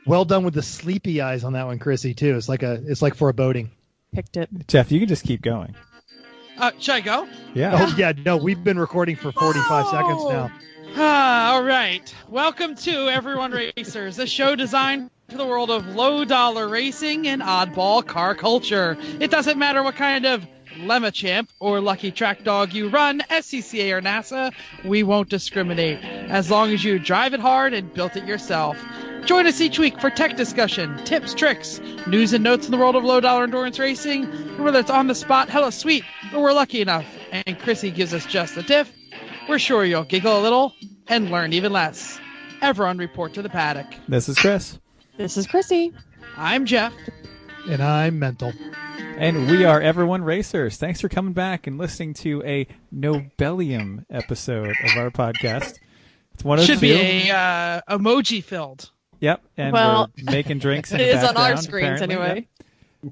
Well done with the sleepy eyes on that one, Chrissy, too. It's like foreboding. Picked it. Jeff, you can just keep going. Should I go? Yeah. Oh, yeah. No, we've been recording for 45 seconds now. All right. Welcome to Everyone Racers, a show designed for the world of low-dollar racing and oddball car culture. It doesn't matter what kind of Lemma Champ or Lucky Track Dog you run, SCCA or NASA, we won't discriminate, as long as you drive it hard and built it yourself. Join us each week for tech discussion, tips, tricks, news and notes in the world of low-dollar endurance racing, and whether it's on the spot, hella sweet, or we're lucky enough, and Chrissy gives us just a tiff, we're sure you'll giggle a little and learn even less. Everyone report to the paddock. This is Chris. This is Chrissy. I'm Jeff. And I'm mental. And we are Everyone Racers. Thanks for coming back and listening to a nobelium episode of our podcast. It's 102. Should be a emoji filled. Yep, and Well, we're making drinks in it the is on background, our screens apparently. anyway.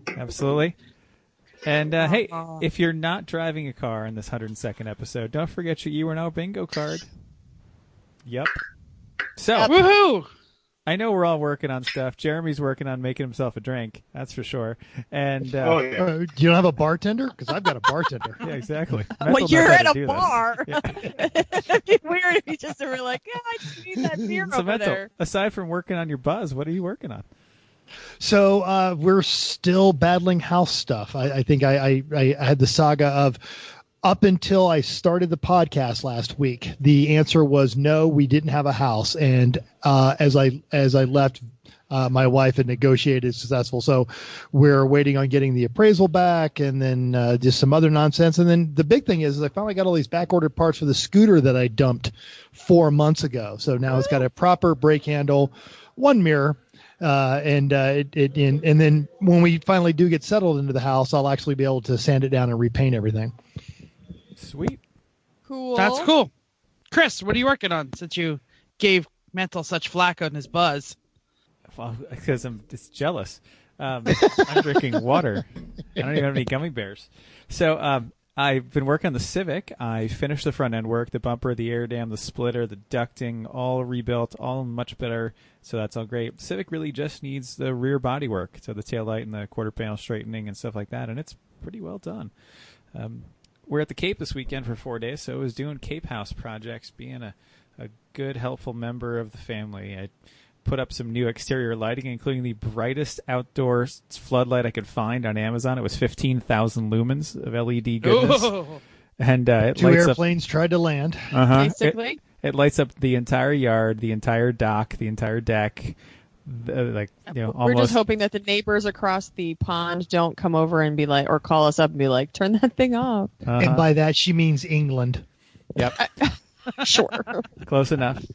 Yep. Absolutely. And hey, if you're not driving a car in this 102nd episode, don't forget your E1R bingo card. Yep. So, Woohoo! I know we're all working on stuff. Jeremy's working on making himself a drink, that's for sure. And You don't have a bartender? Because I've got a bartender. yeah, exactly. Well, Mental you're knows at how a to do bar. this. Yeah. It'd be weird if you just were like, yeah, I just need that beer So over Mental, there. aside from working on your buzz, what are you working on? So we're still battling house stuff. I think I had the saga of up until I started the podcast last week. The answer was no, we didn't have a house. And as I left, my wife had negotiated successful. So we're waiting on getting the appraisal back and then just some other nonsense. And then the big thing is I finally got all these back ordered parts for the scooter that I dumped 4 months ago. So now it's got a proper brake handle, one mirror. And then when we finally do get settled into the house, I'll actually be able to sand it down and repaint everything. Sweet. Cool. That's cool. Chris, what are you working on since you gave Mental such flack on his buzz? Well, because I'm just jealous. I'm drinking water. I don't even have any gummy bears. So I've been working on the Civic. I finished the front end work, the bumper, the air dam, the splitter, the ducting, all rebuilt, all much better. So that's all great. The Civic really just needs the rear body work, so the taillight and the quarter panel straightening and stuff like that, and it's pretty well done. We're at the Cape this weekend for 4 days, so I was doing Cape House projects, being a good, helpful member of the family. I put up some new exterior lighting, including the brightest outdoor floodlight I could find on Amazon. It was 15,000 lumens of LED goodness. Ooh. And it Two lights airplanes tried to land. up, Basically. it lights up the entire yard, the entire dock, the entire deck. We're Almost. just hoping that the neighbors across the pond don't come over and be like, or call us up and be like, turn that thing off. And by that, she means England. Yep. Sure. Close enough.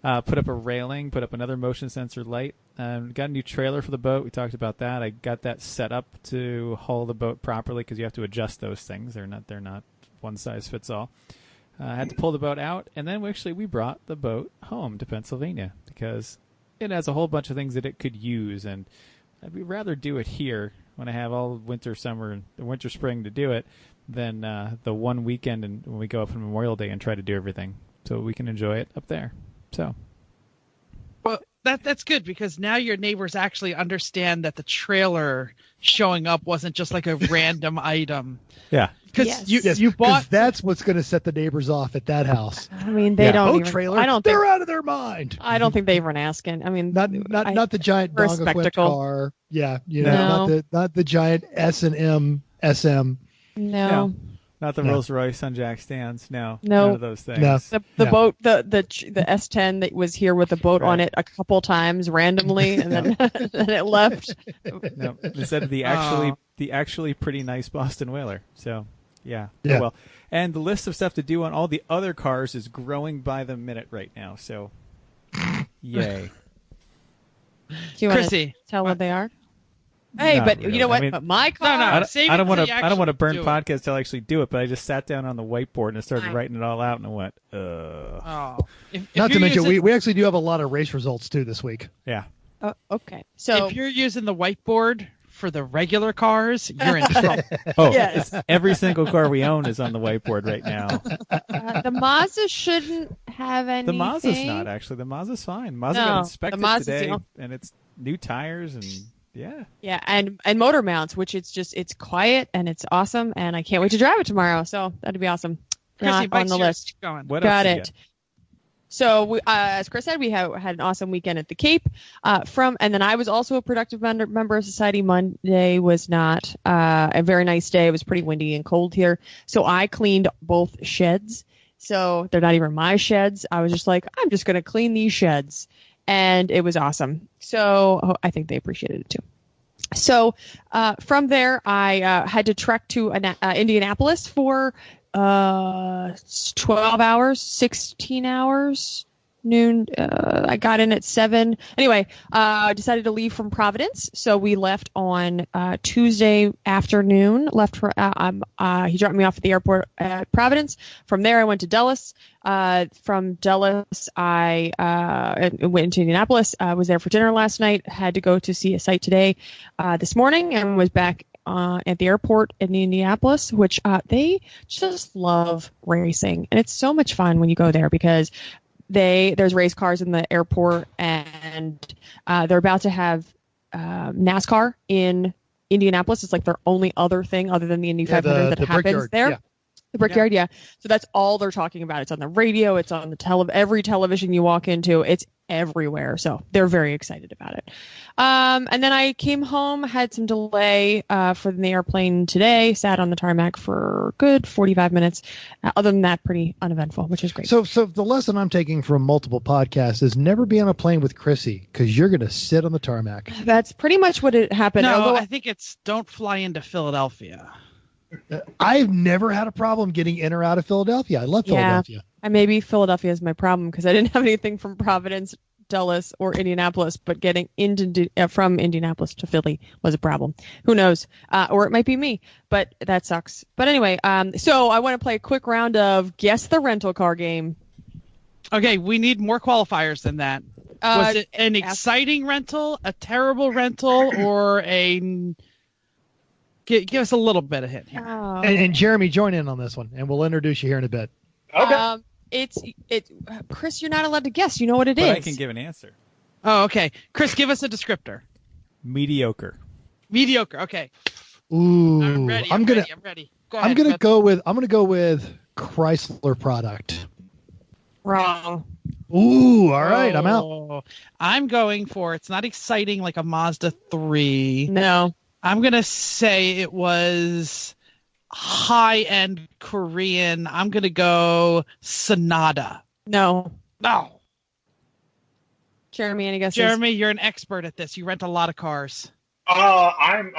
Put up a railing, put up another motion sensor light. Got a new trailer for the boat. We talked about that. I got that set up to haul the boat properly because you have to adjust those things. They're not one size fits all. I had to pull the boat out, and then we brought the boat home to Pennsylvania because it has a whole bunch of things that it could use, and I'd rather do it here when I have all winter, summer, and winter, spring to do it than the one weekend and when we go up on Memorial Day and try to do everything so we can enjoy it up there. So, Well, that's good because now your neighbors actually understand that the trailer showing up wasn't just like a random item. yeah. Because Yes. you bought That's what's going to set the neighbors off at that house. I mean, they Yeah. don't Boat even. trailer. I don't They're think. out of their mind. I don't think they even asking. I mean, Not the giant for a dog equipped spectacle. car. Yeah, No. not the giant S&M SM. no. Not the No. Rolls Royce on jack stands. No. No. None of those things. No. The No. boat, the S10 that was here with the boat on Right. it a couple times randomly, and then then it left. No. Instead of the actually pretty nice Boston Whaler. So, yeah. Yeah. Oh, well. And the list of stuff to do on all the other cars is growing by the minute right now. So, yay. Do you want to Chrissy. tell what they are? Hey, Not but really. you know what? I mean- But my car. No, I don't, save I it don't want till to. you I don't want to burn actually do it. podcasts till I actually do it. But I just sat down on the whiteboard and started Fine. writing it all out, and I went, Oh. If Not to you're mention, using- we actually do have a lot of race results too this week. yeah. Oh, okay. So if you're using the whiteboard for the regular cars, you're in trouble. Oh, Yes. every single car we own is on the whiteboard right now. the Mazda shouldn't have anything. The Mazda's not actually. The Mazda's fine. Mazda No, got the inspected Mazda's today, the and it's new tires and Yeah, and motor mounts, which it's quiet and it's awesome, and I can't wait to drive it tomorrow. So that'd be awesome. Chrissy, Not on the list. Keep going. What Got else it. So, as Chris said, we had an awesome weekend at the Cape. And then I was also a productive member of society. Monday was not a very nice day. It was pretty windy and cold here. So I cleaned both sheds. So they're not even my sheds. I was just like, I'm just going to clean these sheds. And it was awesome. So I think they appreciated it too. So from there, I had to trek to Indianapolis for 12 hours, 16 hours, noon. I got in at 7. Anyway, decided to leave from Providence. So we left on Tuesday afternoon. Left for he dropped me off at the airport at Providence. From there, I went to Dulles. From Dulles, I went into Indianapolis. I was there for dinner last night. Had to go to see a site today, this morning, and was back at the airport in Indianapolis, which they just love racing, and it's so much fun when you go there because there's race cars in the airport, and they're about to have NASCAR in Indianapolis. It's like their only other thing other than the Indy 500 that happens Brickyard, there. yeah. The Brickyard, yeah. So that's all they're talking about. It's on the radio. It's on the every television you walk into. It's everywhere. So they're very excited about it. And then I came home, had some delay for the airplane today, sat on the tarmac for a good 45 minutes. Other than that, pretty uneventful, which is great. So the lesson I'm taking from multiple podcasts is never be on a plane with Chrissy because you're going to sit on the tarmac. That's pretty much what it happened. No, I think it's don't fly into Philadelphia. I've never had a problem getting in or out of Philadelphia. I love Philadelphia. Maybe Philadelphia is my problem because I didn't have anything from Providence, Dulles, or Indianapolis, but getting from Indianapolis to Philly was a problem. Who knows? Or it might be me, but that sucks. But anyway, so I want to play a quick round of Guess the Rental Car game. Okay, we need more qualifiers than that. Was it an exciting rental, a terrible rental, or a... Give us a little bit of hint here. Oh. And Jeremy, join in on this one, and we'll introduce you here in a bit. Okay. It's Chris, you're not allowed to guess. You know what it is. I can give an answer. Oh, okay. Chris, give us a descriptor. Mediocre. Mediocre. Okay. Ooh, I'm ready. I'm ready. Go ahead, I'm gonna Chris. go with Chrysler product. Wrong. Ooh, all right, I'm out. Oh, I'm going for it's not exciting like a Mazda 3. No. I'm going to say it was high-end Korean. I'm going to go Sonata. No. No. Jeremy, any guesses? Jeremy, you're an expert at this. You rent a lot of cars. I'm,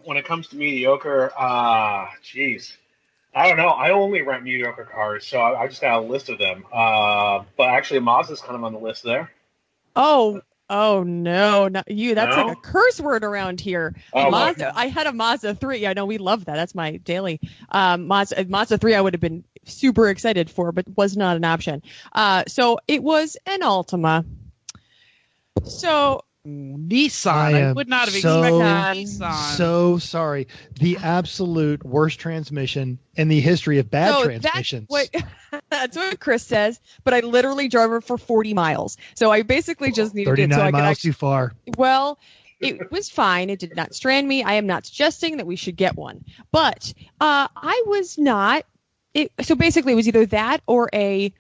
when it comes to mediocre, geez. I don't know. I only rent mediocre cars, so I just got a list of them. But actually, Mazda's kind of on the list there. Oh no, not you. That's No? like a curse word around here. Oh, Mazda. what? I had a Mazda 3. I know we love that. That's my daily. Mazda 3 I would have been super excited for, but was not an option. So it was an Altima. So Nissan. I I am would not have so- expected Nissan. So sorry. The absolute worst transmission in the history of bad so transmissions. that's what Chris says, but I literally drove her for 40 miles. So I basically just needed 39 it so I could miles actually, too far. well, it was fine. It did not strand me. I am not suggesting that we should get one, but I was not. So basically, it was either that or a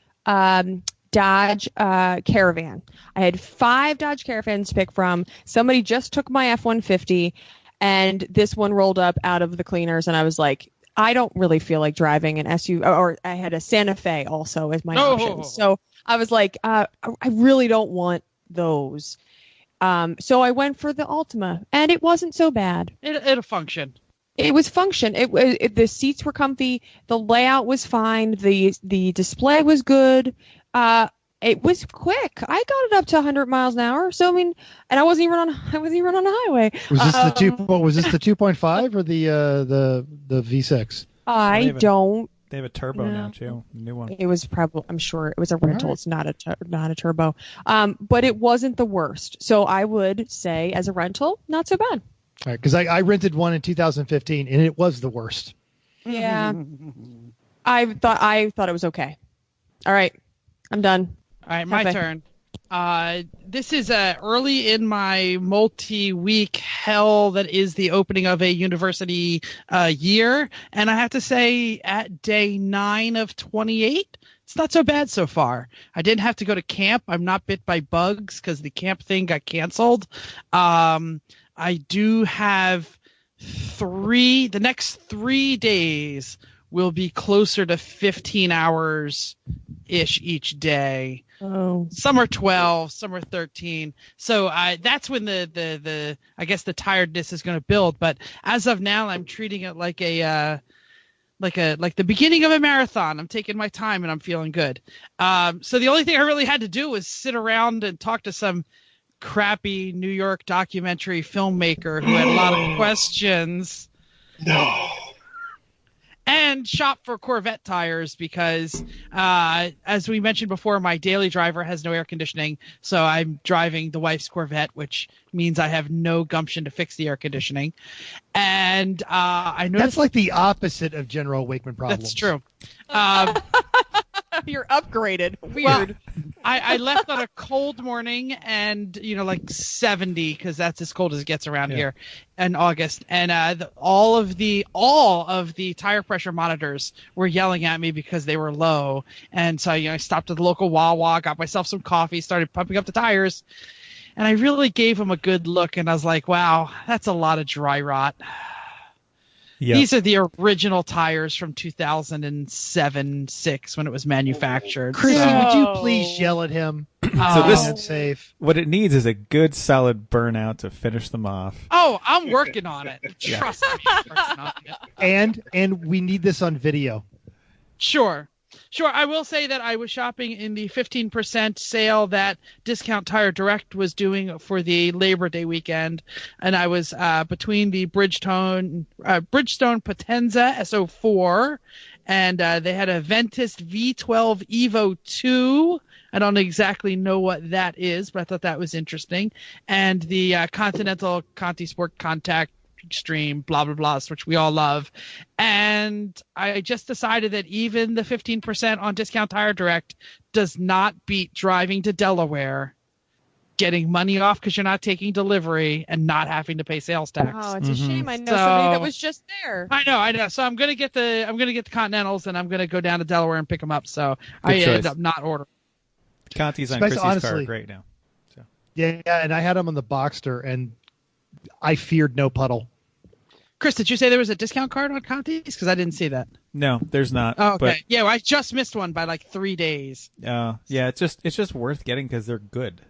Dodge Caravan. I had 5 Dodge Caravans to pick from. Somebody just took my F-150, and this one rolled up out of the cleaners, and I was like, I don't really feel like driving an SUV. Or I had a Santa Fe also as my option. So I was like, I really don't want those. So I went for the Altima, and it wasn't so bad. It'll function. It was function. The seats were comfy. The layout was fine. The display was good. It was quick. I got it up to 100 miles an hour. So I mean, and I wasn't even on a highway. Was this the 2.5 or the V6? They have a turbo now too. New one. It was probably. I'm sure it was a rental. Right. It's not a turbo. But it wasn't the worst. So I would say as a rental, not so bad. All right, because I rented one in 2015 and it was the worst. Yeah. I thought it was okay. All right. I'm done. All right, my turn. This is early in my multi-week hell that is the opening of a university year. And I have to say, at day 9 of 28, it's not so bad so far. I didn't have to go to camp. I'm not bit by bugs because the camp thing got canceled. I do have the next 3 days will be closer to 15 hours ish each day. Oh. Some are 12, some are 13. So that's when the I guess the tiredness is going to build. But as of now, I'm treating it like the beginning of a marathon. I'm taking my time and I'm feeling good. So the only thing I really had to do was sit around and talk to some crappy New York documentary filmmaker who had a lot of questions. No. And shop for Corvette tires because, as we mentioned before, my daily driver has no air conditioning. So I'm driving the wife's Corvette, which means I have no gumption to fix the air conditioning. And I noticed That's like the opposite of General Wakeman problems. that's true. You're upgraded. Weird. Well, I left on a cold morning and, like 70 because that's as cold as it gets around here in August. And all of the tire pressure monitors were yelling at me because they were low. And so, I stopped at the local Wawa, got myself some coffee, started pumping up the tires. And I really gave them a good look. And I was like, wow, that's a lot of dry rot. Yep. These are the original tires from 2007-06 when it was manufactured. Chrissy, So- would you please yell at him? So this- That's safe. What it needs is a good solid burnout to finish them off. Oh, I'm working on it. Yeah. Trust me, I'm working on it. And we need this on video. Sure. I will say that I was shopping in the 15% sale that Discount Tire Direct was doing for the Labor Day weekend, and I was between the Bridgestone Potenza SO4, and they had a Ventus V12 Evo 2. I don't exactly know what that is, but I thought that was interesting, and the Continental Conti Sport Contact Extreme, blah blah blah, which we all love. And I just decided that even the 15% on Discount Tire Direct does not beat driving to Delaware, getting money off because you're not taking delivery and not having to pay sales tax. Oh, it's a shame. I know So- somebody that was just there. I know. So I'm gonna get the Continentals and I'm gonna go down to Delaware and pick them up. So Good I choice. end up not ordering. Conti's on Especially- Chrissy's car honestly- are great now. So. Yeah, and I had them on the Boxster, and I feared no puddle. Chris, did you say there was a discount card on Conti's? Because I didn't see that. No, there's not. Oh, okay. Yeah, well, I just missed one by like 3 days. But yeah, it's just worth getting because they're good.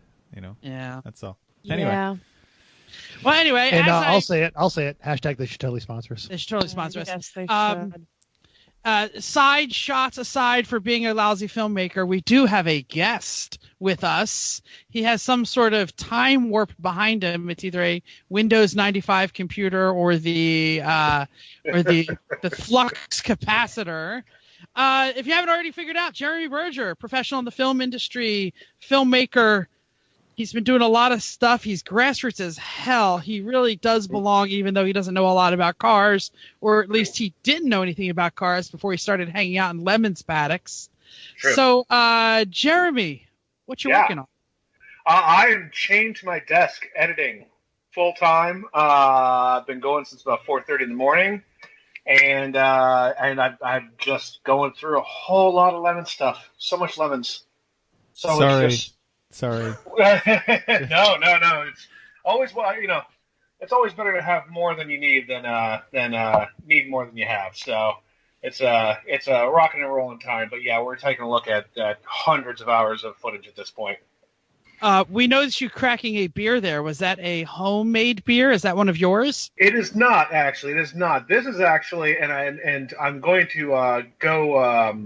Yeah. That's all. Anyway, Yeah. Well, anyway, And as I'll say it. Hashtag they should totally sponsor us. They should totally sponsor us. Yes, they Um, should. Side shots aside for being a lousy filmmaker, we do have a guest with us. He has some sort of time warp behind him. It's either a Windows 95 computer or the flux capacitor. If you haven't already figured out, Jeremy Berger, professional in the film industry, filmmaker. He's been doing a lot of stuff. He's grassroots as hell. He really does belong, even though he doesn't know a lot about cars, or at least he didn't know anything about cars before he started hanging out in Lemon's paddocks. True. So, Jeremy, what you working on? I am chained to my desk editing full time. I've been going since about 4:30 in the morning, and I'm just going through a whole lot of lemon stuff. So much lemons. So Sorry. It's just, sorry. no. It's always it's always better to have more than you need than need more than you have. So it's a rocking and rolling time. But yeah, we're taking a look at hundreds of hours of footage at this point. We noticed you cracking a beer there. Was that a homemade beer? Is that one of yours? It is not actually. It is not. This is actually, and I'm going to go.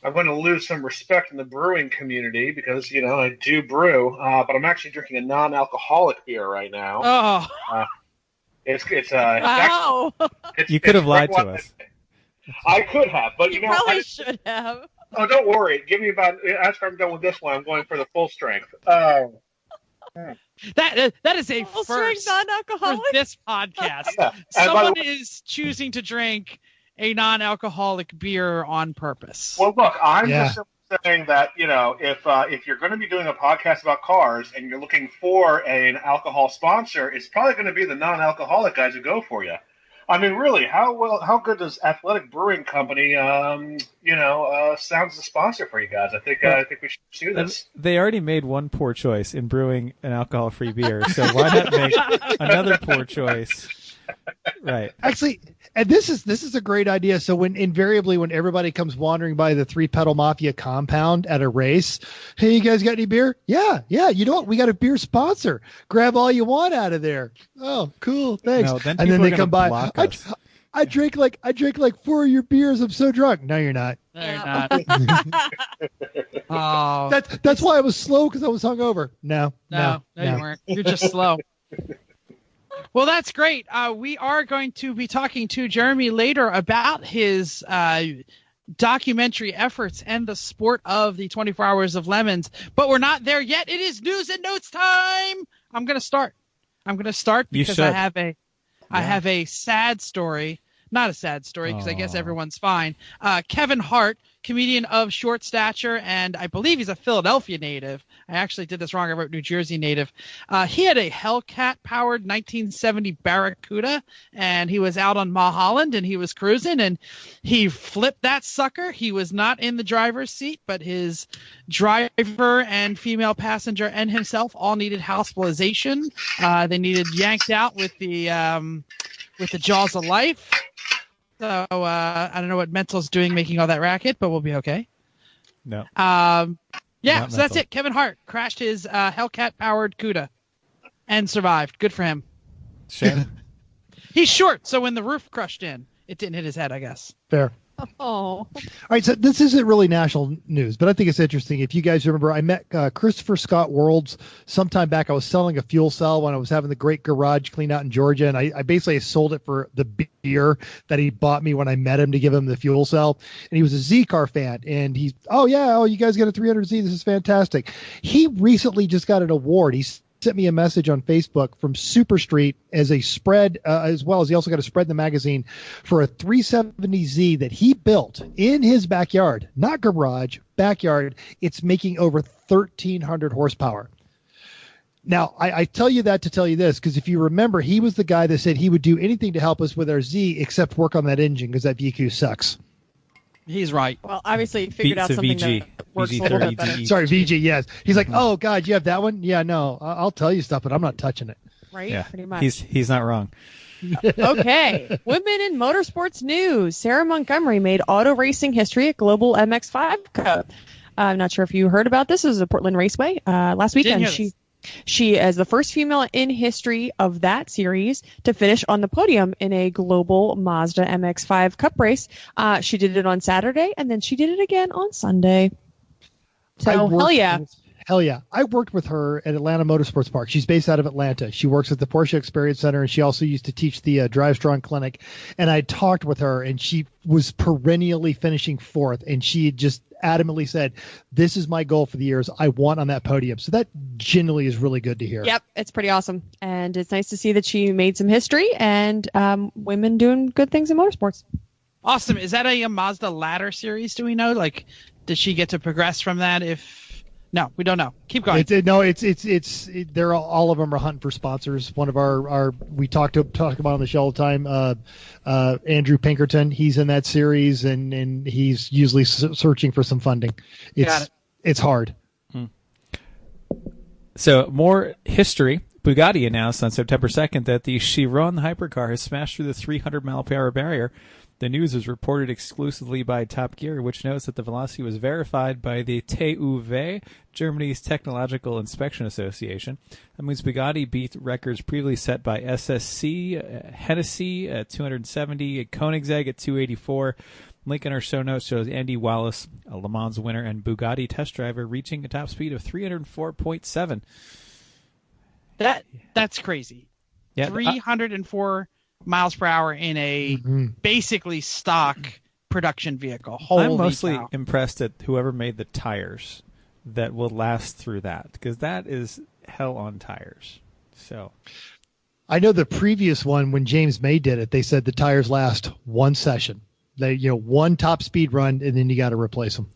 I'm going to lose some respect in the brewing community because I do brew, but I'm actually drinking a non-alcoholic beer right now. Oh, It's Wow. You could have lied to us. I could have, but You probably should have. Oh, don't worry. Give me after I'm done with this one, I'm going for the full strength. that is a Full strength first for non-alcoholic. this podcast. Yeah. And by the Someone way- is choosing to drink a non-alcoholic beer on purpose. Well, look, I'm Yeah. just saying that if you're going to be doing a podcast about cars and you're looking for an alcohol sponsor, it's probably going to be the non-alcoholic guys who go for you. I mean, really, how good does Athletic Brewing Company, sound as a sponsor for you guys? I think we should do this. They already made one poor choice in brewing an alcohol-free beer, so why not make another poor choice? Right. Actually, and this is a great idea. So when everybody comes wandering by the Three Pedal Mafia compound at a race, hey, you guys got any beer? Yeah. You know what? We got a beer sponsor. Grab all you want out of there. Oh, cool. Thanks. No, then and then they come by. I drink like 4 of your beers. I'm so drunk. No, you're not. No, you're not. Oh, that's why I was slow, because I was hungover. No, you weren't. You're just slow. Well, that's great. We are going to be talking to Jeremy later about his documentary efforts and the sport of the 24 Hours of Lemons, but we're not there yet. It is news and notes time. I'm going to start because I have a sad story. Not a sad story, because I guess everyone's fine. Kevin Hart, comedian of short stature, and I believe he's a Philadelphia native. I actually did this wrong. I wrote New Jersey native. He had a Hellcat-powered 1970 Barracuda, and he was out on Mulholland, and he was cruising, and he flipped that sucker. He was not in the driver's seat, but his driver and female passenger and himself all needed hospitalization. They needed yanked out with the jaws of life. So I don't know what Mental's doing making all that racket, but we'll be okay. No. So that's it. Kevin Hart crashed his Hellcat-powered CUDA and survived. Good for him. Shame. He's short, so when the roof crushed in, it didn't hit his head, I guess. Fair. Oh. All right, so this isn't really national news, but I think it's interesting. If you guys remember, I met Christopher Scott Worlds sometime back. I was selling a fuel cell when I was having the great garage clean out in Georgia, and I basically sold it for the beer that he bought me when I met him to give him the fuel cell. And he was a Z-Car fan, and you guys got a 300Z. This is fantastic. He recently just got an award. He's sent me a message on Facebook from Super Street as a spread, as well as he also got a spread in the magazine for a 370Z that he built in his backyard, not garage, backyard. It's making over 1,300 horsepower. Now, I tell you that to tell you this, because if you remember, he was the guy that said he would do anything to help us with our Z except work on that engine because that VQ sucks. He's right. Well, obviously he figured out something VG. that works a little bit better. Sorry, VG, yes. He's like, oh, God, you have that one? Yeah, no, I'll tell you stuff, but I'm not touching it. Right? Yeah, pretty much. He's not wrong. Okay. Women in motorsports news. Sarah Montgomery made auto racing history at Global MX5 Cup. I'm not sure if you heard about this. It was the Portland Raceway last weekend. She is the first female in history of that series to finish on the podium in a global Mazda MX-5 Cup race. She did it on Saturday, and then she did it again on Sunday. So, hell yeah. Hell yeah. I worked with her at Atlanta Motorsports Park. She's based out of Atlanta. She works at the Porsche Experience Center, and she also used to teach the Drive Strong Clinic. And I talked with her, and she was perennially finishing fourth, and she just adamantly said, this is my goal for the years. I want on that podium. So that generally is really good to hear. Yep, it's pretty awesome. And it's nice to see that she made some history and women doing good things in motorsports. Awesome. Is that a Mazda ladder series? Do we know? Like, does she get to progress from that? No, we don't know. Keep going. They're all of them are hunting for sponsors. One of our we talk about on the show all the time. Andrew Pinkerton, he's in that series, and he's usually searching for some funding. It's hard. So more history. Bugatti announced on September 2nd that the Chiron hypercar has smashed through the 300-mile-per-hour barrier. The news is reported exclusively by Top Gear, which notes that the velocity was verified by the TÜV, Germany's Technological Inspection Association. That means Bugatti beat records previously set by SSC, Hennessy at 270, Koenigsegg at 284. Link in our show notes shows Andy Wallace, a Le Mans winner and Bugatti test driver, reaching a top speed of 304.7. That's crazy. Yeah, 304 miles per hour in a basically stock production vehicle. Holy I'm mostly cow. impressed at whoever made the tires that will last through that, because that is hell on tires. So I know the previous one, when James May did it, they said the tires last one session. They, one top speed run, and then you got to replace them.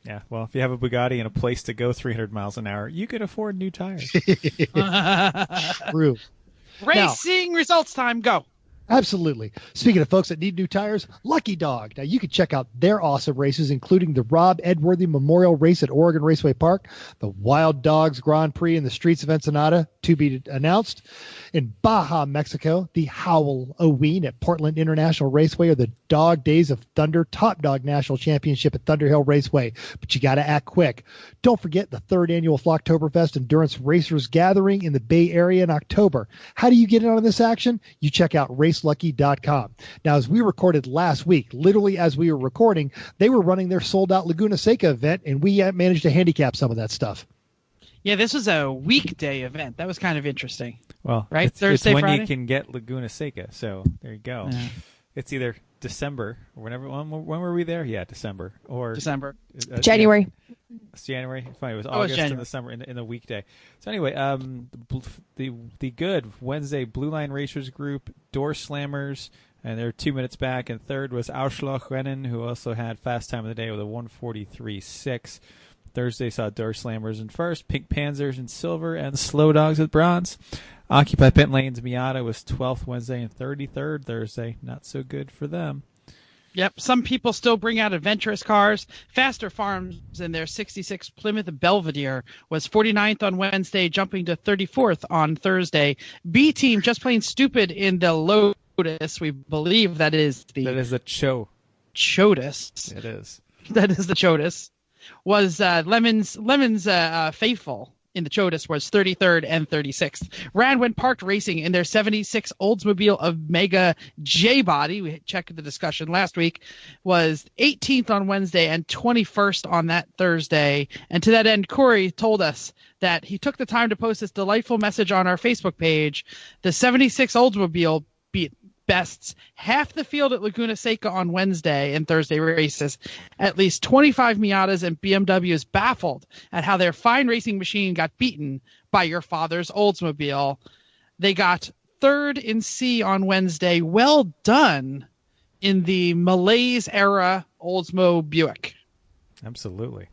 Yeah, well, if you have a Bugatti and a place to go 300 miles an hour, you can afford new tires. True. Racing results time, go. Absolutely. Speaking of folks that need new tires, Lucky Dog. Now, you can check out their awesome races, including the Rob Edworthy Memorial Race at Oregon Raceway Park, the Wild Dogs Grand Prix in the streets of Ensenada, to be announced. In Baja, Mexico, the Howl Oween at Portland International Raceway, or the Dog Days of Thunder Top Dog National Championship at Thunder Hill Raceway. But you got to act quick. Don't forget the third annual Flocktoberfest Endurance Racers Gathering in the Bay Area in October. How do you get in on this action? You check out racelucky.com. Now, as we recorded last week, literally as we were recording, they were running their sold-out Laguna Seca event, and we managed to handicap some of that stuff. Yeah, this was a weekday event. That was kind of interesting. Well, right? Thursday, Thursday, it's when Friday? you can get Laguna Seca, so there you go. Yeah. It's either December or whenever. When were we there? Yeah, December or December. January. It's January. Funny, it was Oh, August it's in the summer in the weekday. So anyway, the good Wednesday Blue Line Racers Group, Door Slammers, and they're 2 minutes back. And third was Ausschlag Rennen, who also had fast time of the day with a 1:43.6. Thursday saw Door Slammers in first, Pink Panzers in silver, and Slow Dogs with bronze. Occupy Pit Lane's Miata was 12th Wednesday and 33rd Thursday. Not so good for them. Yep, some people still bring out adventurous cars. Faster Farms in their 66 Plymouth Belvedere was 49th on Wednesday, jumping to 34th on Thursday. B Team Just Plain Stupid in the Lotus, we believe that is the Chotus. It is. That is the Chotus. Was Lemon's Faithful in the Chotus was 33rd and 36th. Radwin Parked Racing in their 76 Oldsmobile Omega J-Body, we checked the discussion last week, was 18th on Wednesday and 21st on that Thursday. And to that end, Corey told us that he took the time to post this delightful message on our Facebook page. The 76 Oldsmobile beat bests half the field at Laguna Seca on Wednesday and Thursday races. At least 25 Miatas and BMWs baffled at how their fine racing machine got beaten by your father's Oldsmobile. They got third in C on Wednesday. Well done in the Malaise era Oldsmo Buick. Absolutely.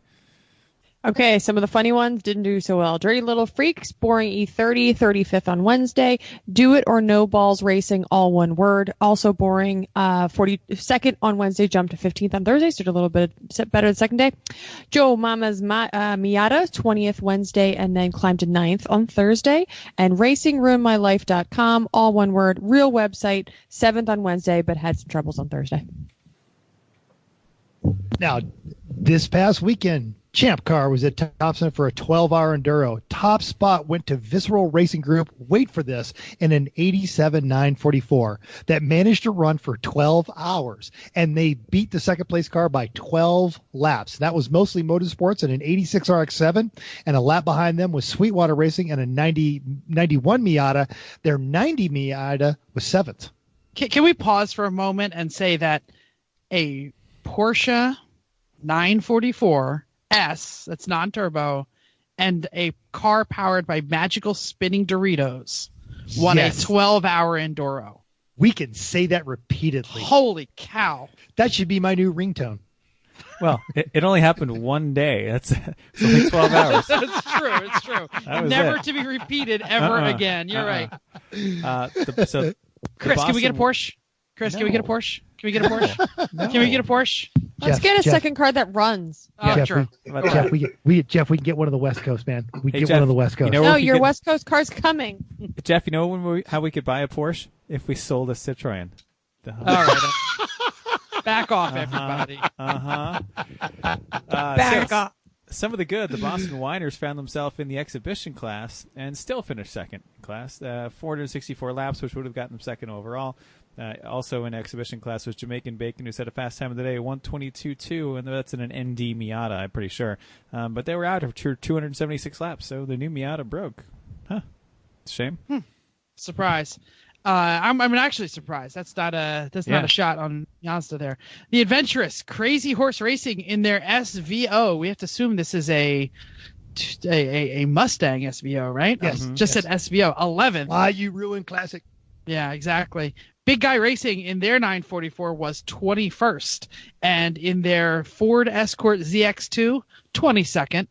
Okay, some of the funny ones didn't do so well. Dirty Little Freaks, Boring E30, 35th on Wednesday. Do It or No Balls Racing, all one word. Also boring, 42nd on Wednesday, jumped to 15th on Thursday, so did a little bit better the second day. Joe Mama's Miata, 20th Wednesday, and then climbed to 9th on Thursday. And RacingRuinMyLife.com, all one word, real website, 7th on Wednesday, but had some troubles on Thursday. Now, this past weekend, Champ Car was at Thompson for a 12-hour enduro. Top spot went to Visceral Racing Group, wait for this, in an 87.944 that managed to run for 12 hours. And they beat the second-place car by 12 laps. That was mostly Motorsports and an 86 RX-7, and a lap behind them was Sweetwater Racing and a 91 Miata. Their 90 Miata was 7th. Can we pause for a moment and say that a Porsche 944 S, that's non-turbo, and a car powered by magical spinning Doritos won a 12-hour enduro. We can say that repeatedly. Holy cow. That should be my new ringtone. Well, it only happened one day. It's only 12 hours. It's true. Never to be repeated ever again. You're right. Chris, can we get a Porsche? Chris, can we get a Porsche? Can we get a Porsche? No. Can we get a Porsche? Let's get a second car that runs. Oh, Jeff, true. we can get one of the West Coast, man. We Hey, get Jeff, one of the West Coast. you know- No, we your could- West Coast car's coming. Jeff, you know how we could buy a Porsche? If we sold a Citroen. All right. Back off, everybody. Back off. Some of the good, the Boston Whiners found themselves in the exhibition class and still finished second in class. 464 laps, which would have gotten them second overall. Also in exhibition class was Jamaican Bacon, who set a fast time of the day, 1:22.2, and that's in an ND Miata, I'm pretty sure. But they were out after 276 laps, so the new Miata broke. Huh. Shame. Surprise. I'm actually surprised. That's not a shot on Mazda there. The Adventurous Crazy Horse Racing in their SVO. We have to assume this is a Mustang SVO, right? Yes. Just said SVO. 11th. Why you ruin classic? Yeah, exactly. Big Guy Racing in their 944 was 21st, and in their Ford Escort ZX2, 22nd.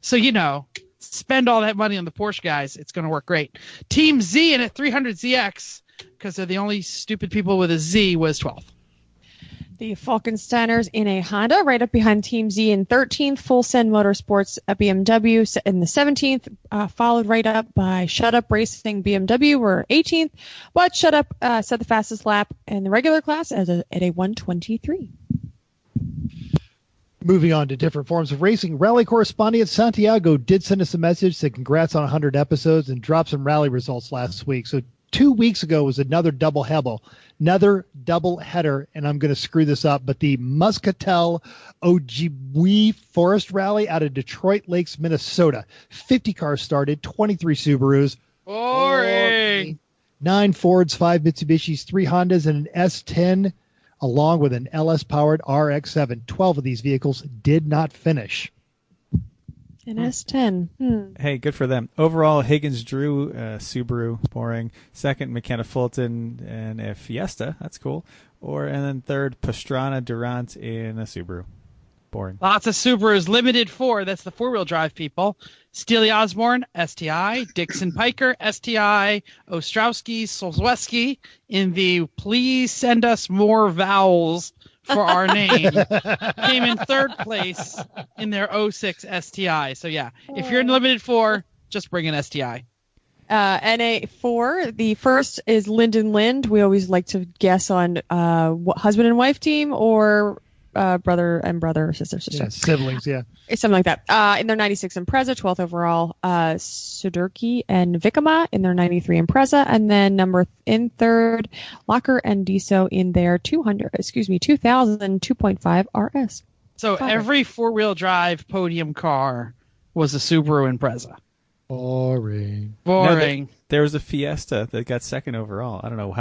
So, spend all that money on the Porsche guys. It's going to work great. Team Z in at 300ZX, because they're the only stupid people with a Z, was 12th. The Falkensteiners in a Honda, right up behind Team Z in 13th. Full Send Motorsports at BMW in the 17th, followed right up by Shut Up Racing BMW, were 18th. But Shut Up set the fastest lap in the regular class at a 1:23. Moving on to different forms of racing, rally correspondent Santiago did send us a message, said congrats on 100 episodes, and dropped some rally results last week. So 2 weeks ago was another double header, and I'm going to screw this up, but the Muscatel Ojibwe Forest Rally out of Detroit Lakes, Minnesota. 50 cars started, 23 Subarus. Boring. 9 Fords, 5 Mitsubishis, 3 Hondas, and an S10, along with an LS-powered RX-7. 12 of these vehicles did not finish. An S10. Hey, good for them. Overall, Higgins drew Subaru, boring. Second, McKenna Fulton and a Fiesta. That's cool. And then third, Pastrana Durant in a Subaru. Boring. Lots of Subarus. Limited 4. That's the 4-wheel drive people. Steely Osborne, STI. Dixon Piker, STI. Ostrowski, Solzweski in the please send us more vowels for our name. Came in 3rd place in their 06 STI. So, yeah, if you're in Limited 4, just bring an STI. NA4, the first is Lyndon Lind. We always like to guess on husband and wife team or brother and brother, sister. Yeah, siblings, yeah. Something like that. In their 96 Impreza, 12th overall, Sudurki and Vikama in their 93 Impreza, and then in 3rd, Locker and Diso in their 2000 2.5 RS. So every 4-wheel drive podium car was a Subaru Impreza. Boring. No, there was a Fiesta that got 2nd overall. I don't know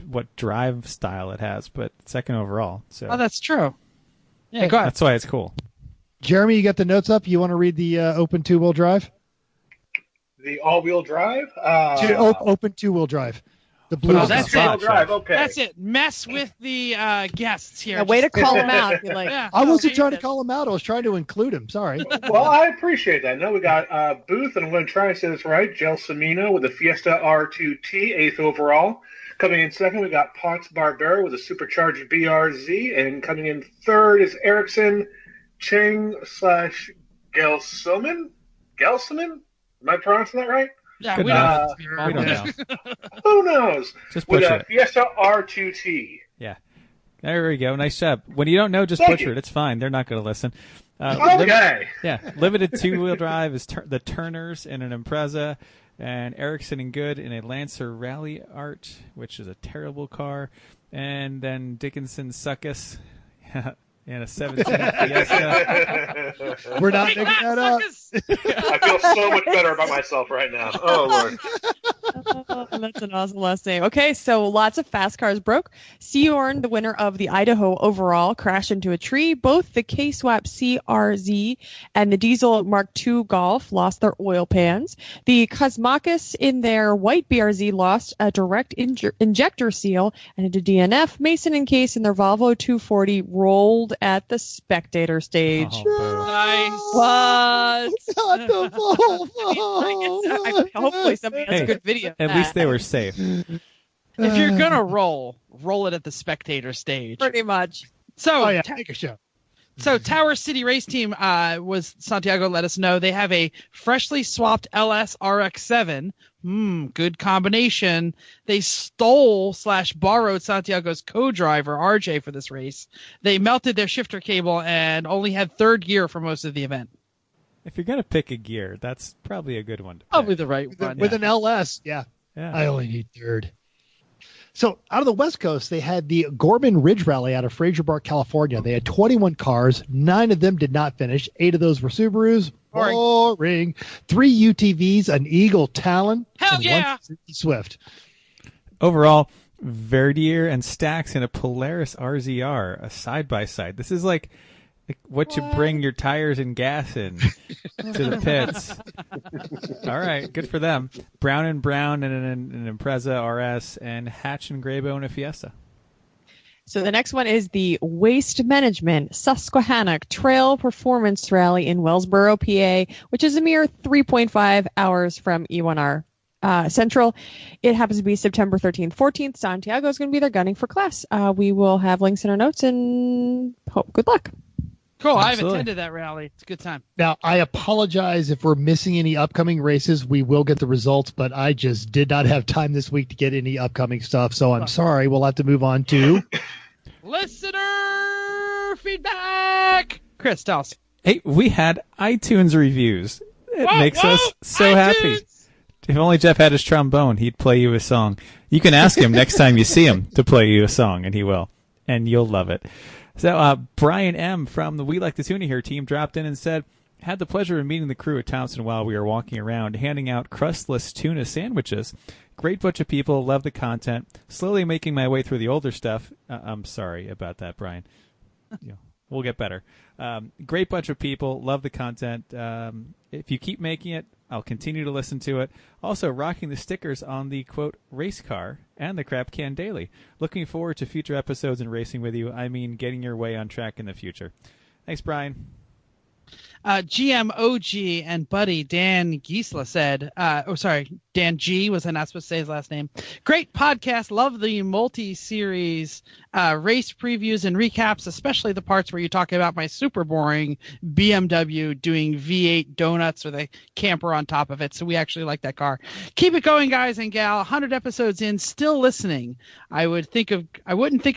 what drive style it has, but 2nd overall. So. Oh, that's true. Yeah, go ahead. That's why it's cool. Jeremy, you got the notes up? You want to read the open 2-wheel drive? The all-wheel drive? Open 2-wheel drive. The blue. Oh, that's all-wheel drive. Okay. That's it. Mess with the guests here. Yeah, way to call them out. I wasn't trying to call him out. I was trying to include him. Sorry. Well, I appreciate that. No, we got Booth, and I'm going to try and say this right, Gelsamino with the Fiesta R2T, 8th overall. Coming in 2nd, we got Ponce Barbera with a supercharged BRZ, and coming in 3rd is Ericsson Cheng/Gelsoman? Gelsoman? Am I pronouncing that right? Yeah, we don't know. Who knows? Just with butcher a it. Fiesta R2T. Yeah. There we go. Nice job. When you don't know, just butcher it. It's fine. They're not going to listen. Okay. Limited 2-wheel drive is the Turners in an Impreza, and Ericsson and Good in a Lancer Rally Art, which is a terrible car, and then Dickinson Suckus in a 17 Fiesta. We're not picking that up. I feel so much better about myself right now. Oh, Lord. That's an awesome last name. Okay, so lots of fast cars broke. Seorn, the winner of the Idaho overall, crashed into a tree. Both the K-Swap CRZ and the Diesel Mark II Golf lost their oil pans. The Kosmakis in their white BRZ lost a direct injector seal and a DNF. Mason and Case in their Volvo 240 rolled at the spectator stage. Nice. What? Not the Volvo. Hopefully somebody has a good video. At least they were safe. If you're going to roll it at the spectator stage. Pretty much. So, take a show. So Tower City Race Team was Santiago let us know they have a freshly swapped LS RX-7. Good combination. They stole/borrowed Santiago's co-driver RJ for this race. They melted their shifter cable and only had 3rd gear for most of the event. If you're going to pick a gear, that's probably a good one to pick. Probably the right one. With an LS, yeah. I only need 3rd. So out of the West Coast, they had the Gorman Ridge Rally out of Fraser Park, California. They had 21 cars. 9 of them did not finish. 8 of those were Subarus. Boring. 3 UTVs, an Eagle Talon, and 1 Suzuki Swift. Overall, Verdier and Stax in a Polaris RZR, a side-by-side. This is like Like what you bring your tires and gas in to the pits. All right, good for them. Brown and Brown and an Impreza RS and Hatch and Graybo and a Fiesta. So the next one is the Waste Management Susquehannock Trail Performance Rally in Wellsboro, PA, which is a mere 3.5 hours from E1R Central. It happens to be September 13th, 14th. Santiago is going to be there gunning for class. We will have links in our notes and hope good luck. Cool. Absolutely. I've attended that rally. It's a good time. Now, I apologize if we're missing any upcoming races. We will get the results, but I just did not have time this week to get any upcoming stuff. So I'm sorry. We'll have to move on to listener feedback. Chris, tell us. Hey, we had iTunes reviews. It makes us so iTunes! happy. If only Jeff had his trombone, he'd play you a song. You can ask him next time you see him to play you a song, and he will. And you'll love it. So Brian M. from the We Like the Tuna Here team dropped in and said, had the pleasure of meeting the crew at Thompson while we were walking around, handing out crustless tuna sandwiches. Great bunch of people, love the content. Slowly making my way through the older stuff. I'm sorry about that, Brian. We'll get better. Great bunch of people, love the content. If you keep making it, I'll continue to listen to it. Also, rocking the stickers on the, quote, race car and the Crap Can Daily. Looking forward to future episodes and racing with you. I mean, getting your way on track in the future. Thanks, Brian. GMOG and buddy Dan Giesla said, Dan G was I not supposed to say his last name. Great podcast. Love the multi-series race previews and recaps, especially the parts where you talk about my super boring BMW doing V8 donuts with a camper on top of it. So we actually like that car. Keep it going, guys and gal. 100 episodes in, still listening. I wouldn't think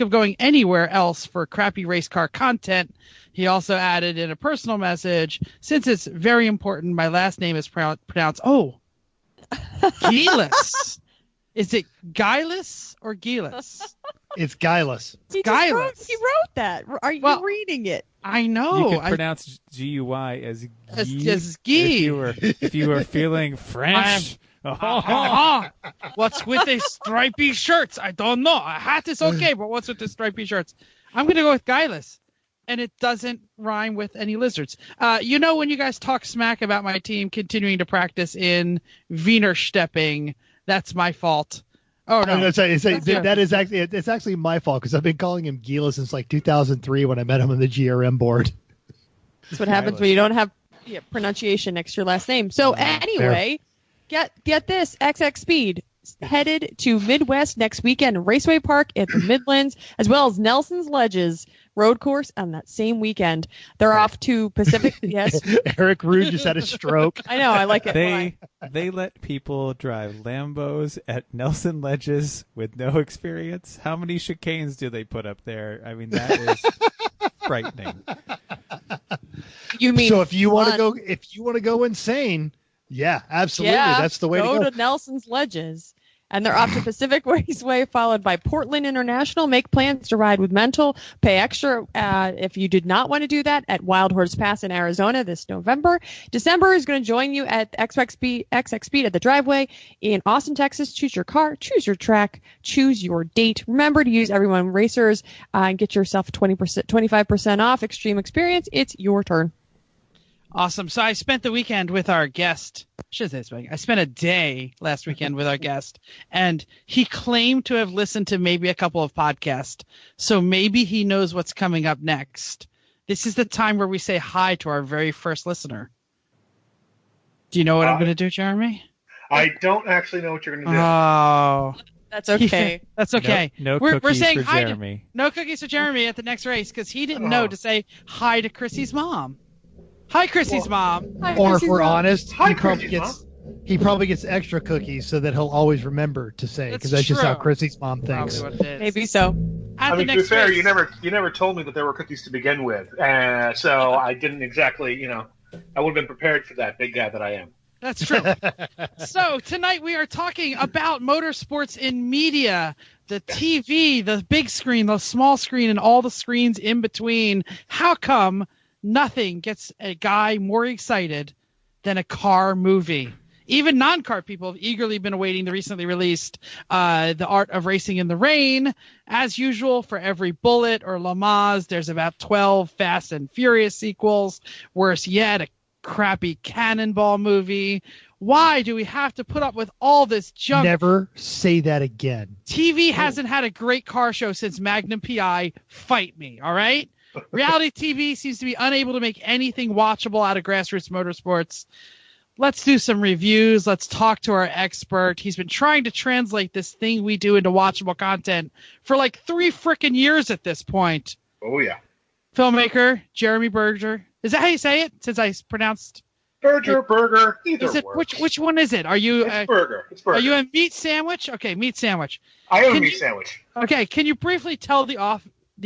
of going anywhere else for crappy race car content. He also added in a personal message, since it's very important, my last name is pronounced, Gillis. Is it Gillis or Gillis? It's Gillis. He wrote that. Are you reading it? I know. You could pronounce G-U-Y as Guy. As Guy. If you were feeling French. What's with the stripy shirts? I don't know. A hat is okay, but what's with the stripy shirts? I'm going to go with Gillis. And it doesn't rhyme with any lizards. When you guys talk smack about my team continuing to practice in Wiener stepping, that's my fault. Oh no, it's actually my fault because I've been calling him Gila since like 2003 when I met him on the GRM board. That's what happens when you don't have pronunciation next to your last name. So anyway, get this, XX Speed headed to Midwest next weekend, Raceway Park at the Midlands, as well as Nelson's Ledges road course on that same weekend. They're off to Pacific. Yes. Eric Rude just had a stroke. I know. I like it. They let people drive Lambos at Nelson Ledges with no experience. How many chicanes do they put up there? I mean, that is frightening. You mean so if you want to go insane, yeah, absolutely. Yeah, that's the way to go. Go to Nelson's Ledges. And they're off to Pacific Raceway, followed by Portland International. Make plans to ride with Mental. Pay extra if you did not want to do that at Wild Horse Pass in Arizona this November. December is going to join you at XX Speed at the Driveway in Austin, Texas. Choose your car, choose your track, choose your date. Remember to use Everyone Racers and get yourself 25% off Extreme Experience. It's your turn. Awesome. So I spent the weekend with our guest. I spent a day last weekend with our guest, and he claimed to have listened to maybe a couple of podcasts. So maybe he knows what's coming up next. This is the time where we say hi to our very first listener. Do you know what I'm going to do, Jeremy? I don't actually know what you're going to do. Oh. That's okay. That's okay. No we're cookies saying for hi Jeremy. No cookies for Jeremy at the next race because he didn't know to say hi to Chrissy's mom. Hi, Chrissy's mom. Hi, or Chrissy's if we're mom. honest, Hi, he probably gets extra cookies so that he'll always remember to say because that's just how Chrissy's mom thinks. Probably what it is. Maybe so. I mean, to be fair, you never told me that there were cookies to begin with, so I didn't exactly, I would have been prepared for that, big guy that I am. That's true. So tonight we are talking about motorsports in media, the TV, the big screen, the small screen, and all the screens in between. How come nothing gets a guy more excited than a car movie? Even non-kart people have eagerly been awaiting the recently released The Art of Racing in the Rain. As usual, for every Bullet or Le Mans, there's about 12 Fast and Furious sequels. Worse yet, a crappy Cannonball movie. Why do we have to put up with all this junk? Never say that again. TV hasn't had a great car show since Magnum PI. Fight me, all right? Reality TV seems to be unable to make anything watchable out of grassroots motorsports. Let's do some reviews. Let's talk to our expert. He's been trying to translate this thing we do into watchable content for like 3 frickin' years at this point. Oh, yeah. Filmmaker Jeremy Berger. Is that how you say it? Since I pronounced Burger, either works. Which one is it? Are you It's Burger. It's Burger. Are you a meat sandwich? Okay, meat sandwich. I am a meat sandwich. Okay, can you briefly tell the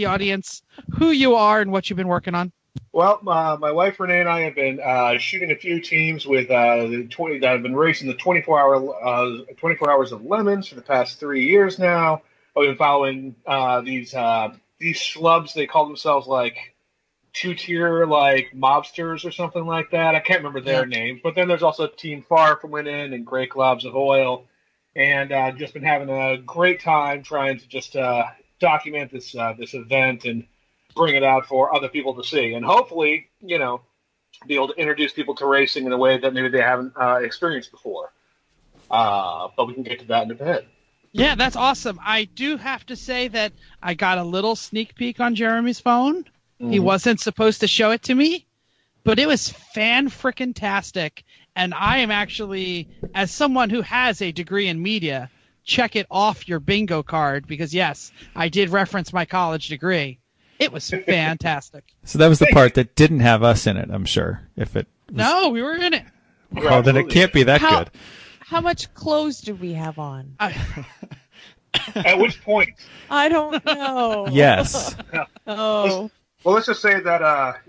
audience who you are and what you've been working on? Well, my wife Renee and I have been shooting a few teams with that have been racing the 24 hours of lemons for the past 3 years now. I've been following these schlubs. They call themselves like 2-tier like mobsters or something like that. I can't remember their names. But then there's also Team Far from Winning and Great Globs of Oil, and just been having a great time trying to just document this event and bring it out for other people to see, and hopefully, be able to introduce people to racing in a way that maybe they haven't experienced before. But we can get to that in a bit. Yeah, that's awesome. I do have to say that I got a little sneak peek on Jeremy's phone. Mm-hmm. He wasn't supposed to show it to me, but it was fan-frickin-tastic. And I am actually, as someone who has a degree in media, check it off your bingo card because, yes, I did reference my college degree. It was fantastic. So that was the part that didn't have us in it, I'm sure. No, we were in it. Well, then it can't be that good. How much clothes do we have on? At which point? I don't know. Yes. Oh. Well, let's just say that,